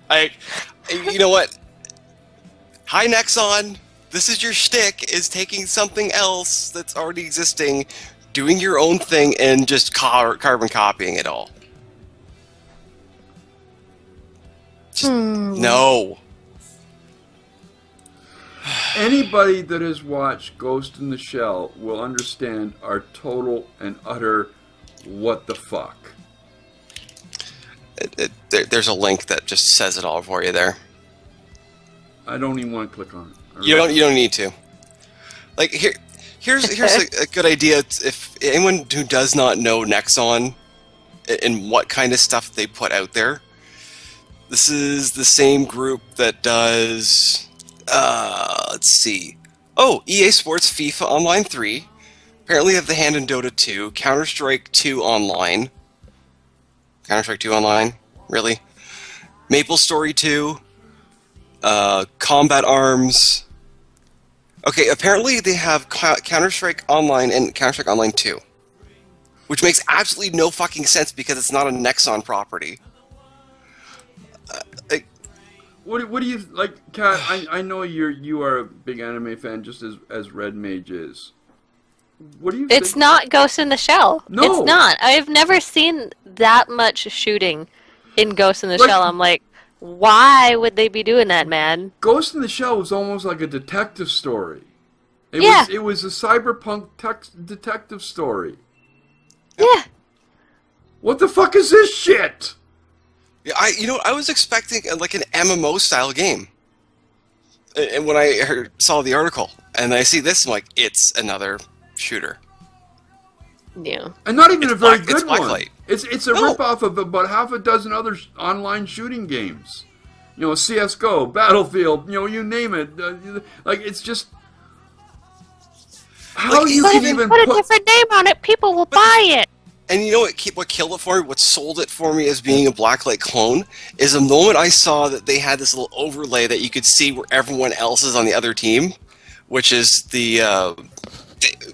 You know what? Hi, Nexon. This is your shtick, is taking something else that's already existing, doing your own thing, and just carbon copying it all. Just, no. Anybody that has watched Ghost in the Shell will understand our total and utter what the fuck. There's a link that just says it all for you there. I don't even want to click on it. You don't need to. Like here's a good idea. If anyone who does not know Nexon and what kind of stuff they put out there, this is the same group that does. Let's see. Oh, EA Sports FIFA Online 3. Apparently, have the hand in Dota 2. Counter-Strike 2 Online. Counter-Strike 2 Online, really? Maple Story 2. Combat Arms. Okay, apparently they have Counter-Strike Online and Counter-Strike Online 2. Which makes absolutely no fucking sense because it's not a Nexon property. What do you like, Kat? I know you are a big anime fan, just as Redmage is. What do you? It's not Ghost in the Shell. No, it's not. I've never seen that much shooting in Ghost in the Shell. I'm like, why would they be doing that, man? Ghost in the Shell was almost like a detective story. It was a cyberpunk detective story. Yeah. What the fuck is this shit? Yeah, I was expecting like an MMO style game, and when I saw the article and I see this, I'm like, it's another shooter. Yeah, and not even a very good one. Blacklight. It's a ripoff of about half a dozen other online shooting games. You know, CS:GO, Battlefield. You know, you name it. Like it's just how you can even put a different name on it. People will buy it. And you know what killed it for me? What sold it for me as being a Blacklight clone is the moment I saw that they had this little overlay that you could see where everyone else is on the other team, which is the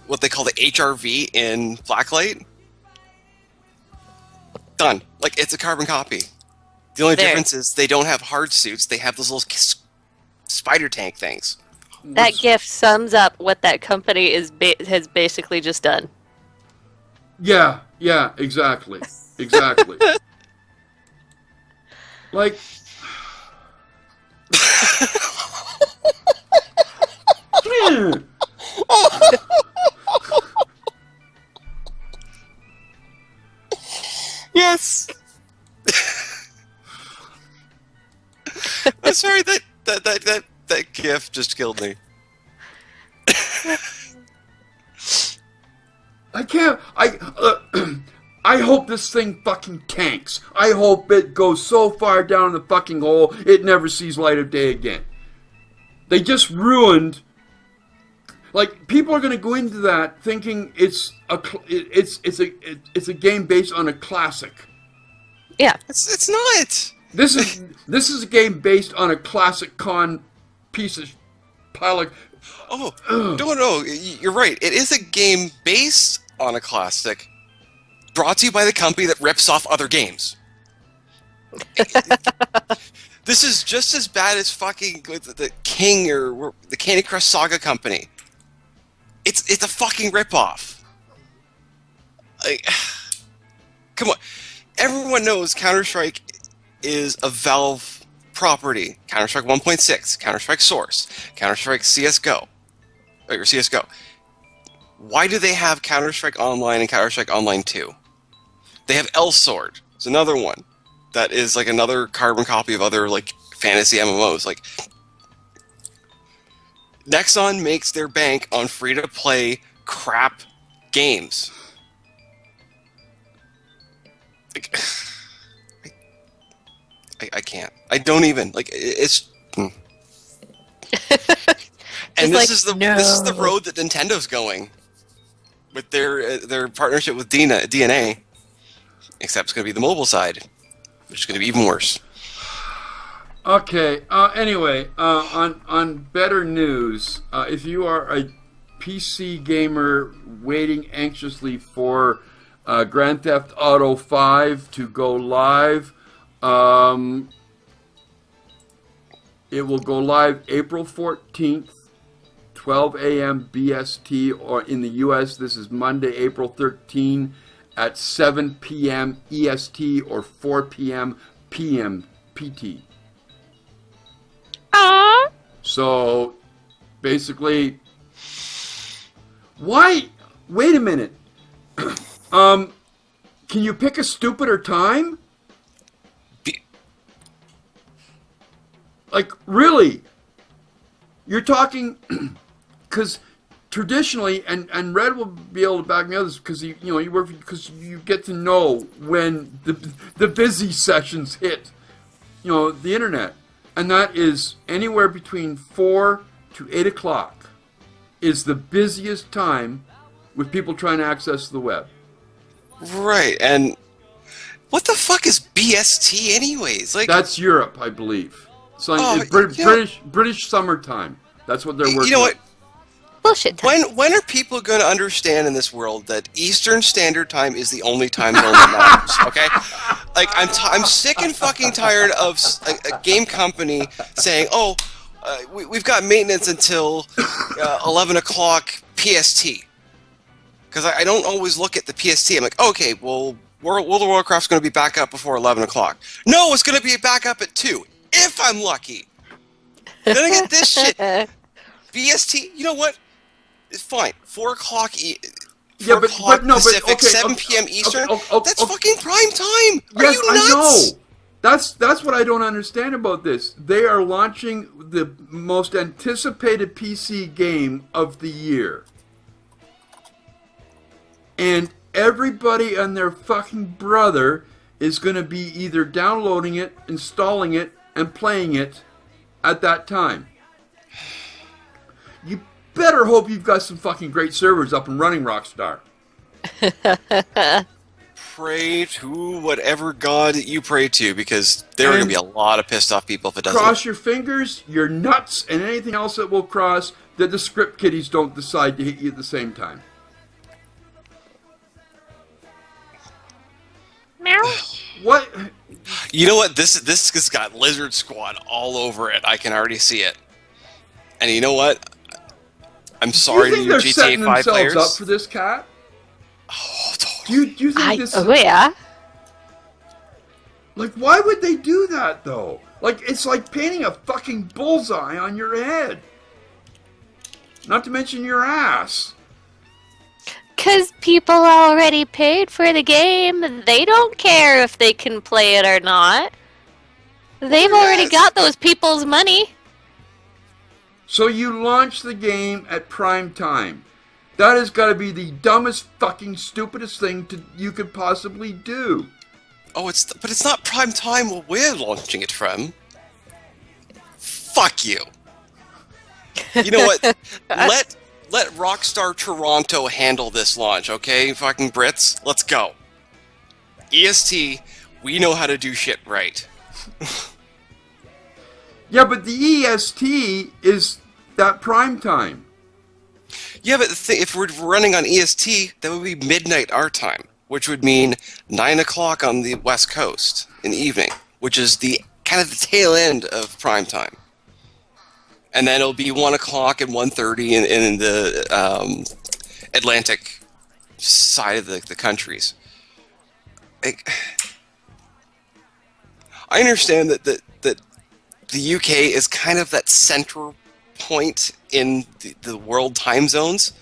what they call the HRV in Blacklight. Done. Like, it's a carbon copy. The only There. difference is they don't have hard suits. They have those little spider tank things. That gift sums up what that company has basically just done. Yeah, exactly. Exactly. Like... Yes. I'm sorry, that gift just killed me. I can't. I hope this thing fucking tanks. I hope it goes so far down the fucking hole it never sees light of day again. They just ruined. Like, people are going to go into that thinking it's a game based on a classic. Yeah, It's not. This is a game based on a classic con piece of pile of. Oh, no, you're right. It is a game based on a classic, brought to you by the company that rips off other games. This is just as bad as fucking the King or the Candy Crush Saga company. It's a fucking ripoff. Like, come on. Everyone knows Counter-Strike is a Valve property. Counter-Strike 1.6, Counter-Strike Source, Counter-Strike CSGO. Or CSGO. Why do they have Counter-Strike Online and Counter-Strike Online 2? They have L-Sword. It's another one that is like another carbon copy of other like fantasy MMOs. Like, Nexon makes their bank on free-to-play crap games. Like, I can't. I don't even. Like, it's... And this is the road that Nintendo's going with their partnership with DNA. Except it's going to be the mobile side, which is going to be even worse. Okay. Anyway, on better news, if you are a PC gamer waiting anxiously for Grand Theft Auto 5 to go live, it will go live April 14th, 12 a.m. BST, or in the U.S. this is Monday, April 13 at 7 p.m. EST or 4 p.m. PT. So, basically, why? Wait a minute. Can you pick a stupider time? Like, really? You're talking, because traditionally, and Red will be able to back me up this because you work because you get to know when the busy sessions hit, the internet, and that is anywhere between 4 to 8 o'clock is the busiest time with people trying to access the web. Right, and what the fuck is BST anyways? Like, that's Europe, I believe. So British summertime. That's what they're working. You know what? Bullshit time. When are people going to understand in this world that Eastern Standard Time is the only time zone that matters? Okay, like I'm sick and fucking tired of a game company saying, "Oh, we've got maintenance until 11 o'clock PST," because I don't always look at the PST. I'm like, okay, well, World of Warcraft's going to be back up before 11 o'clock. No, it's going to be back up at 2. If I'm lucky. Then I get this shit. BST, you know what? It's fine. 4 o'clock Pacific, 7 p.m. Eastern. That's fucking prime time. Are you nuts? I know. That's what I don't understand about this. They are launching the most anticipated PC game of the year. And everybody and their fucking brother is going to be either downloading it, installing it, and playing it at that time. You better hope you've got some fucking great servers up and running, Rockstar. Pray to whatever god you pray to, because there are going to be a lot of pissed off people if it doesn't. Cross your fingers, your nuts, and anything else that will cross that the script kiddies don't decide to hit you at the same time. Meow. what? You know what? This has got Lizard Squad all over it. I can already see it. And you know what? I'm sorry to you they're GTA setting 5 themselves players. up for this, Cat? Oh, totally. Do you think this? Oh yeah. Like, why would they do that though? Like, it's like painting a fucking bullseye on your head. Not to mention your ass. Because people already paid for the game. They don't care if they can play it or not. They've already got those people's money. So you launch the game at prime time. That has got to be the dumbest, fucking, stupidest thing you could possibly do. Oh, but it's not prime time where we're launching it from. Fuck you. You know what? Let Rockstar Toronto handle this launch, okay? Fucking Brits, let's go. EST, we know how to do shit right. Yeah, but the EST is that prime time. Yeah, but if we're running on EST, that would be midnight our time, which would mean 9 o'clock on the West Coast in the evening, which is the kind of the tail end of prime time. And then it'll be 1 o'clock and 1:30 in the Atlantic side of the countries. I understand that the UK is kind of that central point in the world time zones,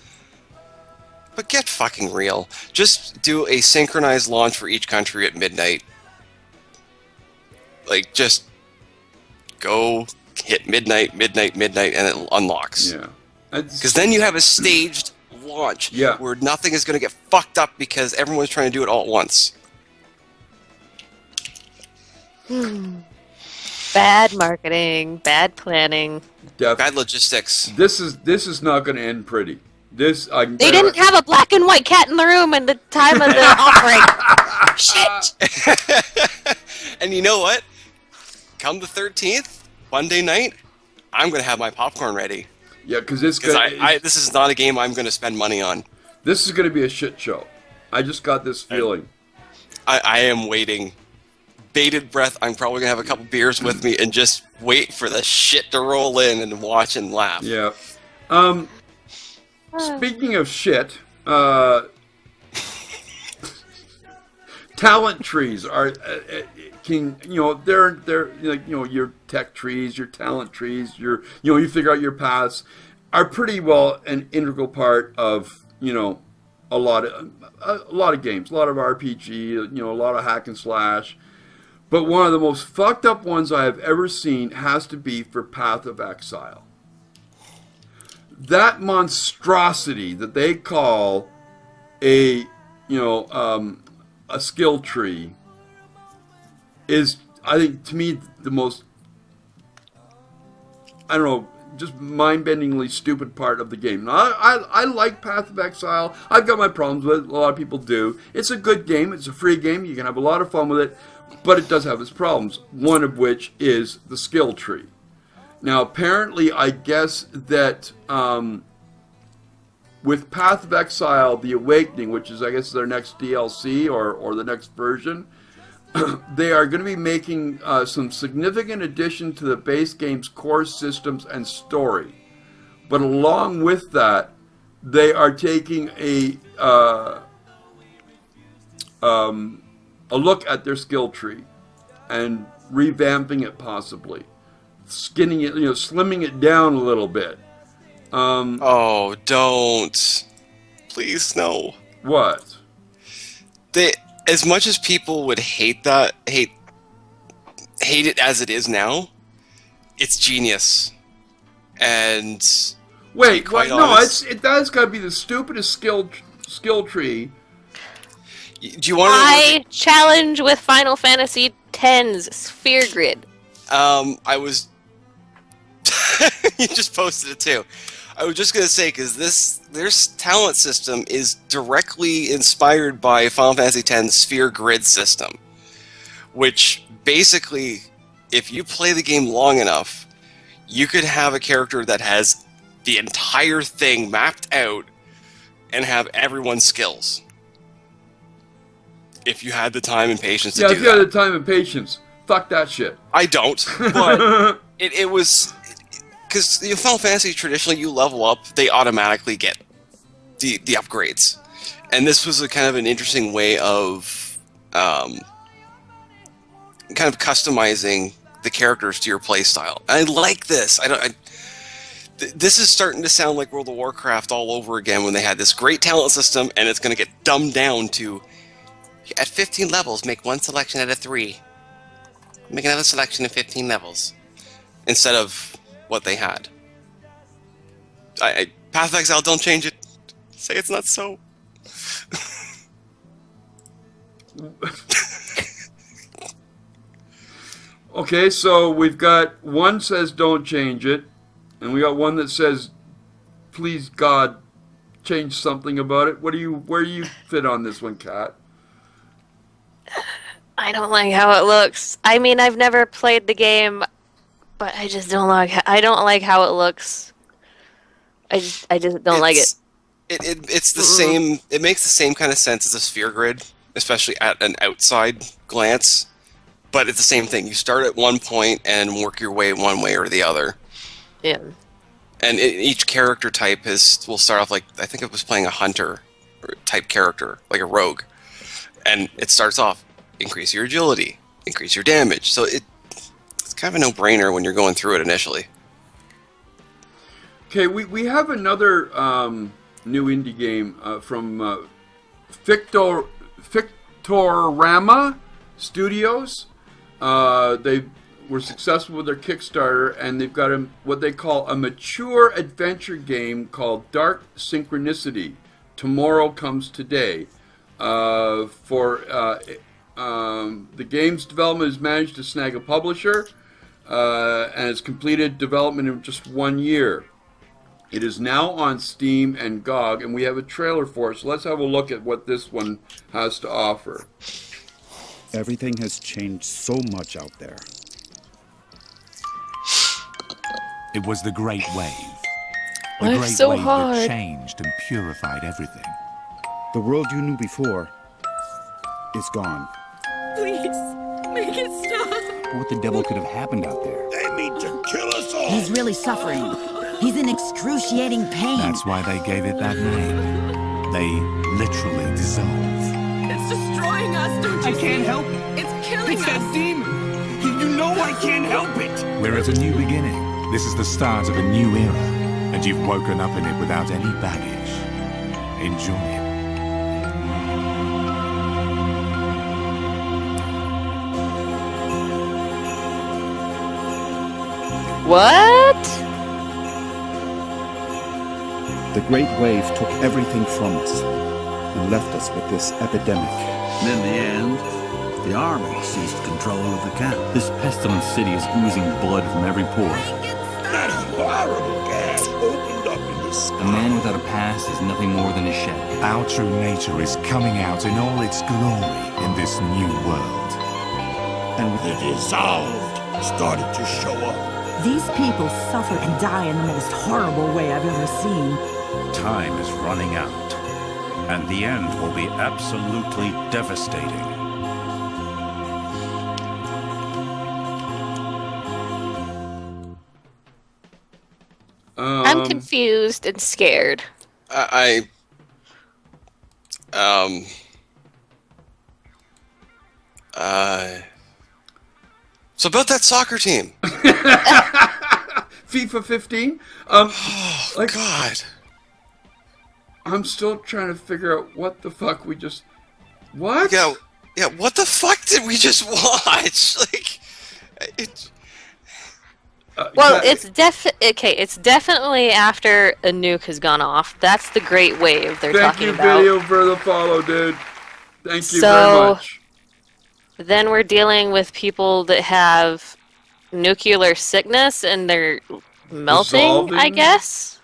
but get fucking real. Just do a synchronized launch for each country at midnight. Like, just go hit midnight, and it unlocks. Yeah. Because then you have a staged launch where nothing is going to get fucked up because everyone's trying to do it all at once. Bad marketing, bad planning, bad logistics. This is not going to end pretty. They didn't have a black and white cat in the room at the time of the outbreak. Shit. And you know what? Come the 13th, Monday night, I'm going to have my popcorn ready. Yeah, because this is not a game I'm going to spend money on. This is going to be a shit show. I just got this feeling. I am waiting. Bated breath. I'm probably going to have a couple beers with me and just wait for the shit to roll in and watch and laugh. Yeah. Speaking of shit, talent trees are they're like, your tech trees, your talent trees, you figure out your paths are pretty well an integral part of a lot of games, a lot of RPG, a lot of hack and slash. But one of the most fucked up ones I have ever seen has to be for Path of Exile. That monstrosity that they call a skill tree is, I think, to me, the most, I don't know, just mind-bendingly stupid part of the game. Now, I like Path of Exile. I've got my problems with it. A lot of people do. It's a good game. It's a free game. You can have a lot of fun with it. But it does have its problems, one of which is the skill tree. Now, apparently, I guess that with Path of Exile, The Awakening, which is, I guess, their next DLC or the next version, they are going to be making some significant addition to the base game's core systems and story. But along with that, they are taking a look at their skill tree and revamping it, possibly skinning it, slimming it down a little bit. Oh, don't, please, no. What? As much as people would hate it as it is now, it's genius. And wait, that's got to be the stupidest skill tree. Do you want to? I challenge with Final Fantasy X's Sphere Grid. I was. You just posted it too. I was just gonna say, because their talent system is directly inspired by Final Fantasy X's Sphere Grid system, which basically, if you play the game long enough, you could have a character that has the entire thing mapped out and have everyone's skills. if you had the time and patience to Yeah, do if you had that. the time and patience. Fuck that shit. I don't, but it was... Because Final Fantasy, traditionally, you level up, they automatically get the upgrades. And this was a kind of an interesting way of kind of customizing the characters to your playstyle. I like this. This is starting to sound like World of Warcraft all over again when they had this great talent system, and it's going to get dumbed down to, at 15 levels, make one selection out of 3. Make another selection at 15 levels. Instead of what they had. Path of Exile, don't change it. Say it's not so. Okay, so we've got one says don't change it, and we got one that says, please God, change something about it. Where do you fit on this one, Kat? I don't like how it looks. I mean, I've never played the game, but I just don't like. I don't like how it looks. I just don't like it. It's the same. It makes the same kind of sense as a sphere grid, especially at an outside glance. But it's the same thing. You start at one point and work your way one way or the other. Yeah. And each character type will start off like, I think it was playing a hunter type character, like a rogue, and it starts off increase your agility, increase your damage. So it's kind of a no-brainer when you're going through it initially. Okay, we have another new indie game from Victorama Studios. They were successful with their Kickstarter, and they've got what they call a mature adventure game called Dark Synchronicity. Tomorrow Comes Today. The game's development has managed to snag a publisher, and has completed development in just 1 year. It is now on Steam and GOG, and we have a trailer for it, so let's have a look at what this one has to offer. Everything has changed so much out there. It was the Great Wave. The Life's Great so Wave hard. that changed and purified everything. The world you knew before is gone. Please, make it stop. What the devil could have happened out there? They mean to kill us all. He's really suffering. He's in excruciating pain. That's why they gave it that name. They literally dissolve. It's destroying us, don't you I can't see? help it. It's killing It's us. that demon. You know I can't help it. We're at a new beginning. This is the start of a new era, and you've woken up in it without any baggage. Enjoy it. What? The Great Wave took everything from us and left us with this epidemic. And in the end, the army seized control of the camp. This pestilent city is oozing blood from every pore. That horrible gas opened up in the sky. A man without a past is nothing more than a shadow. Our true nature is coming out in all its glory in this new world. And The dissolved started to show up. These people suffer and die in the most horrible way I've ever seen. Time is running out, and the end will be absolutely devastating. I'm confused and scared. So about that soccer team. FIFA 15? Oh, God. I'm still trying to figure out what the fuck we just... What? Yeah, what the fuck did we just watch? Like, Well, it's definitely after a nuke has gone off. That's the Great Wave they're talking about. Thank you, Video, for the follow, dude. Thank you very So, much. then we're dealing with people that have nuclear sickness and they're melting, Dissolving? I guess.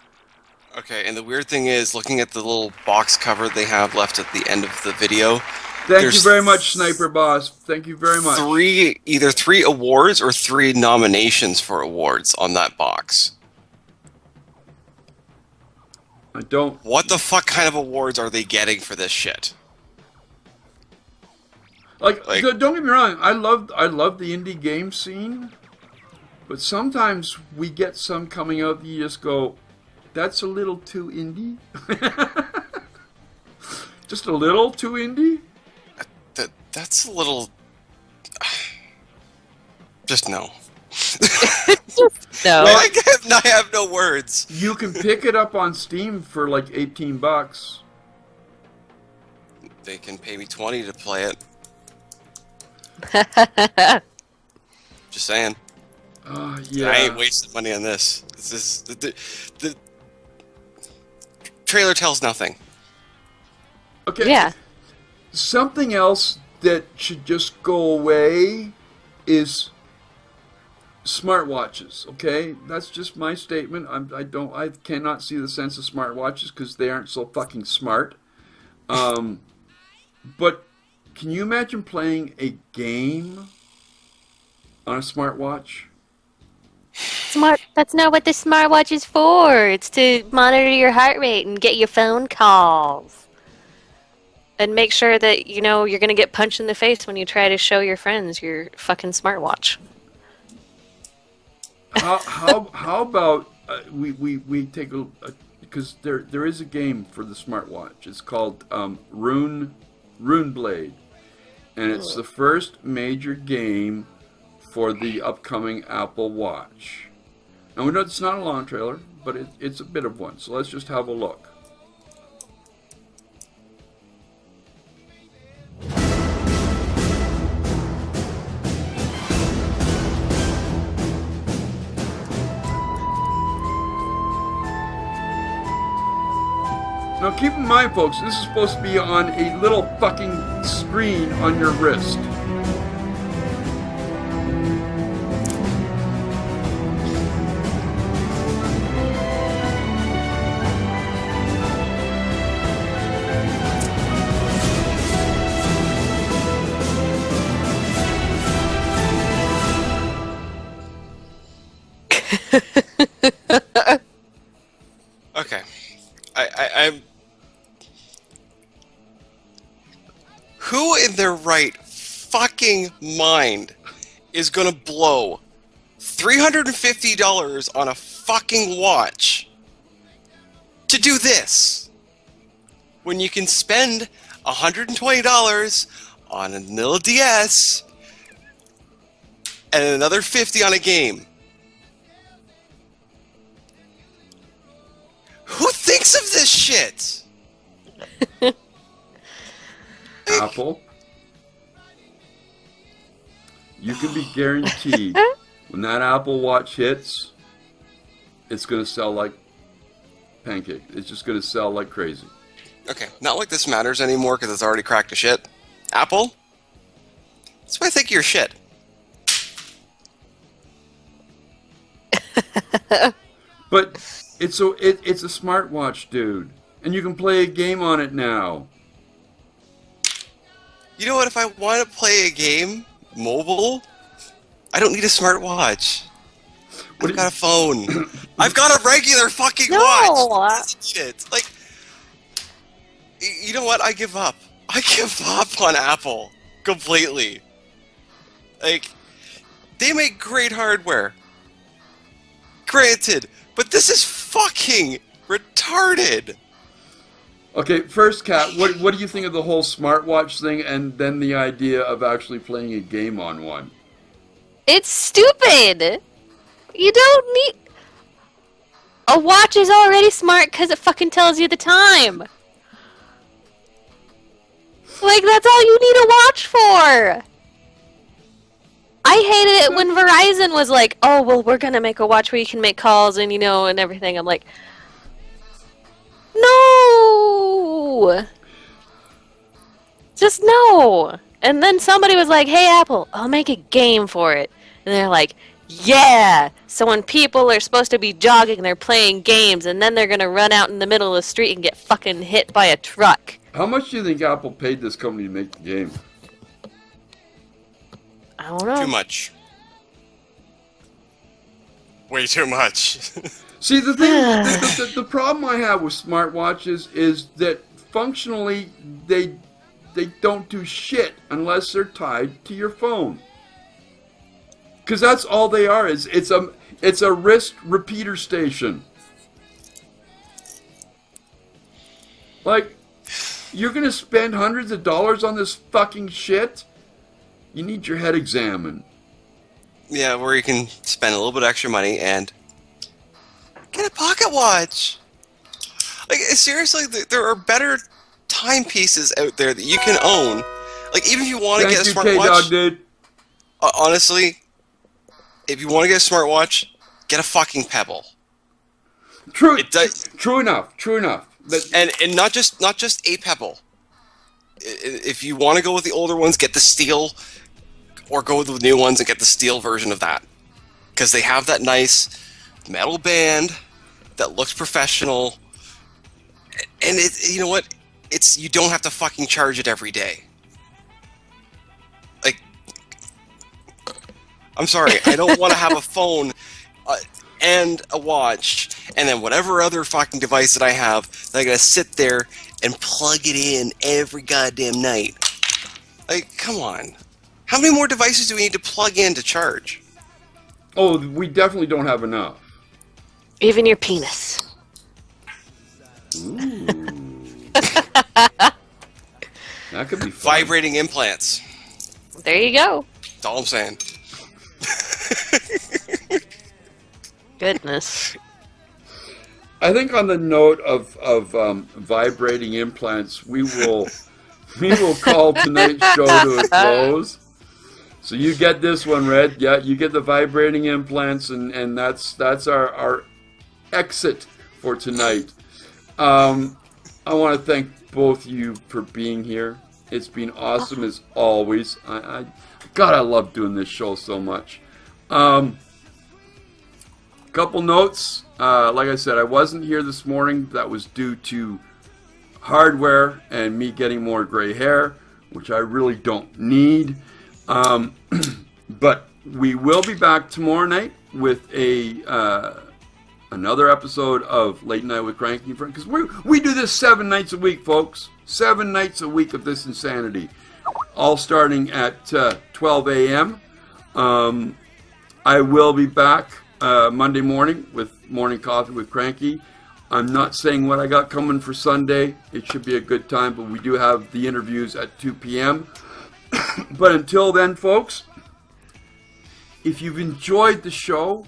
okay, and the weird thing is, looking at the little box cover they have left at the end of the video. Thank there's you very much, Sniper Boss. Thank you very much. either 3 awards or 3 nominations for awards on that box. I don't... What the fuck kind of awards are they getting for this shit? Like, don't get me wrong, I love the indie game scene, but sometimes we get some coming out that you just go, that's a little too indie. Just a little too indie. That's a little. Just no. No. I have no words. You can pick it up on Steam for like $18. They can pay me $20 to play it. Just saying. Yeah. I ain't wasting money on this. This is the trailer tells nothing. Okay. Yeah. Something else that should just go away is smartwatches. Okay, that's just my statement. I cannot see the sense of smartwatches because they aren't so fucking smart. But can you imagine playing a game on a smartwatch? That's not what the smartwatch is for. It's to monitor your heart rate and get your phone calls. And make sure that, you're going to get punched in the face when you try to show your friends your fucking smartwatch. How about we take a because there is a game for the smartwatch. It's called Rune Blade, and it's the first major game for the upcoming Apple Watch. And we know it's not a long trailer, but it's a bit of one. So let's just have a look. Now keep in mind, folks, this is supposed to be on a little fucking screen on your wrist. Okay. I'm. Who in their right fucking mind is gonna blow $350 on a fucking watch to do this when you can spend $120 on a little DS and another $50 on a game? Who thinks of this shit? Apple, you can be guaranteed when that Apple Watch hits, it's going to sell like pancake. It's just going to sell like crazy. Okay, not like this matters anymore because it's already cracked to shit. Apple, that's why I think you're shit. But it's a smartwatch, dude, and you can play a game on it now. You know what? If I want to play a game mobile, I don't need a smartwatch. I've got a phone. I've got a regular fucking watch. Shit. Like, you know what? I give up. I give up on Apple completely. Like, they make great hardware. Granted, but this is fucking retarded. Okay, first, Kat, what do you think of the whole smartwatch thing, and then the idea of actually playing a game on one? It's stupid. You don't need... A watch is already smart because it fucking tells you the time. Like, that's all you need a watch for. I hated it when Verizon was like, oh, well, we're going to make a watch where you can make calls and, and everything. I'm like, no! Just no! And then somebody was like, hey, Apple, I'll make a game for it. And they're like, yeah! So when people are supposed to be jogging, they're playing games, and then they're gonna run out in the middle of the street and get fucking hit by a truck. How much do you think Apple paid this company to make the game? I don't know. Too much. Way too much. See, the thing, the problem I have with smartwatches is that functionally they they don't do shit unless they're tied to your phone. Because that's all they are. It's a wrist repeater station. Like, you're going to spend hundreds of dollars on this fucking shit? You need your head examined. Yeah, where you can spend a little bit extra money and get a pocket watch. Like, seriously, there are better timepieces out there that you can own. Like, even if you want to get a smartwatch, dude. Honestly, if you want to get a smartwatch, get a fucking Pebble. True enough. And not just a Pebble. If you want to go with the older ones, get the steel, or go with the new ones and get the steel version of that, because they have that nice metal band that looks professional, and you know what? You don't have to fucking charge it every day. Like, I'm sorry, I don't want to have a phone and a watch, and then whatever other fucking device that I have, that I gotta sit there and plug it in every goddamn night. Like, come on. How many more devices do we need to plug in to charge? Oh, we definitely don't have enough. Even your penis. Ooh. That could be fun. Vibrating implants. There you go. That's all I'm saying. Goodness. I think on the note of vibrating implants, we will call tonight's show to a close. So you get this one, Red. Yeah, you get the vibrating implants, and that's our exit for tonight. I want to thank both you for being here. It's been awesome as always. God, I love doing this show so much. Couple notes. Like I said, I wasn't here this morning. That was due to hardware and me getting more gray hair, which I really don't need. But we will be back tomorrow night with another episode of Late Night with Cranky Friends, because we do this 7 nights a week, folks. 7 nights a week of this insanity, all starting at 12 a.m. I will be back Monday morning with Morning Coffee with Cranky. I'm not saying what I got coming for Sunday. It should be a good time, but we do have the interviews at 2 p.m. But until then, folks, if you've enjoyed the show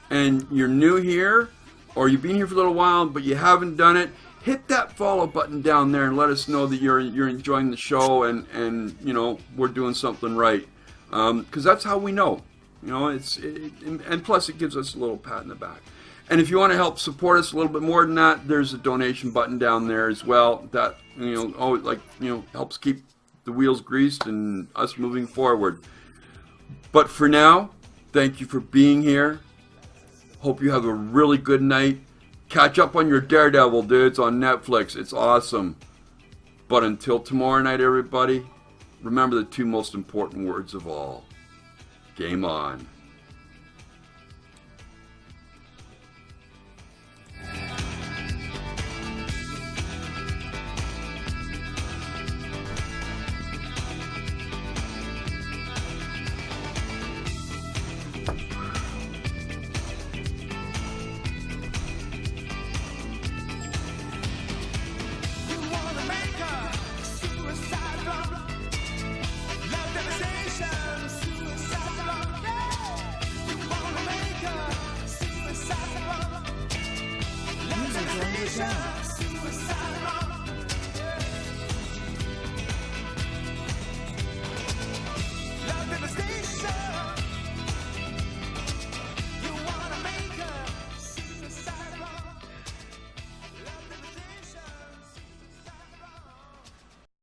and you're new here, or you've been here for a little while but you haven't done it, hit that follow button down there and let us know that you're enjoying the show and you know, we're doing something right. Because that's how we know. You know, and plus it gives us a little pat in the back. And if you want to help support us a little bit more than that, there's a donation button down there as well. That, you know, helps keep the wheels greased and us moving forward. But for now, thank you for being here. Hope you have a really good night. Catch up on your Daredevil, dudes, on Netflix. It's awesome. But until tomorrow night, everybody, remember the 2 most important words of all. Game on. User joined your channel.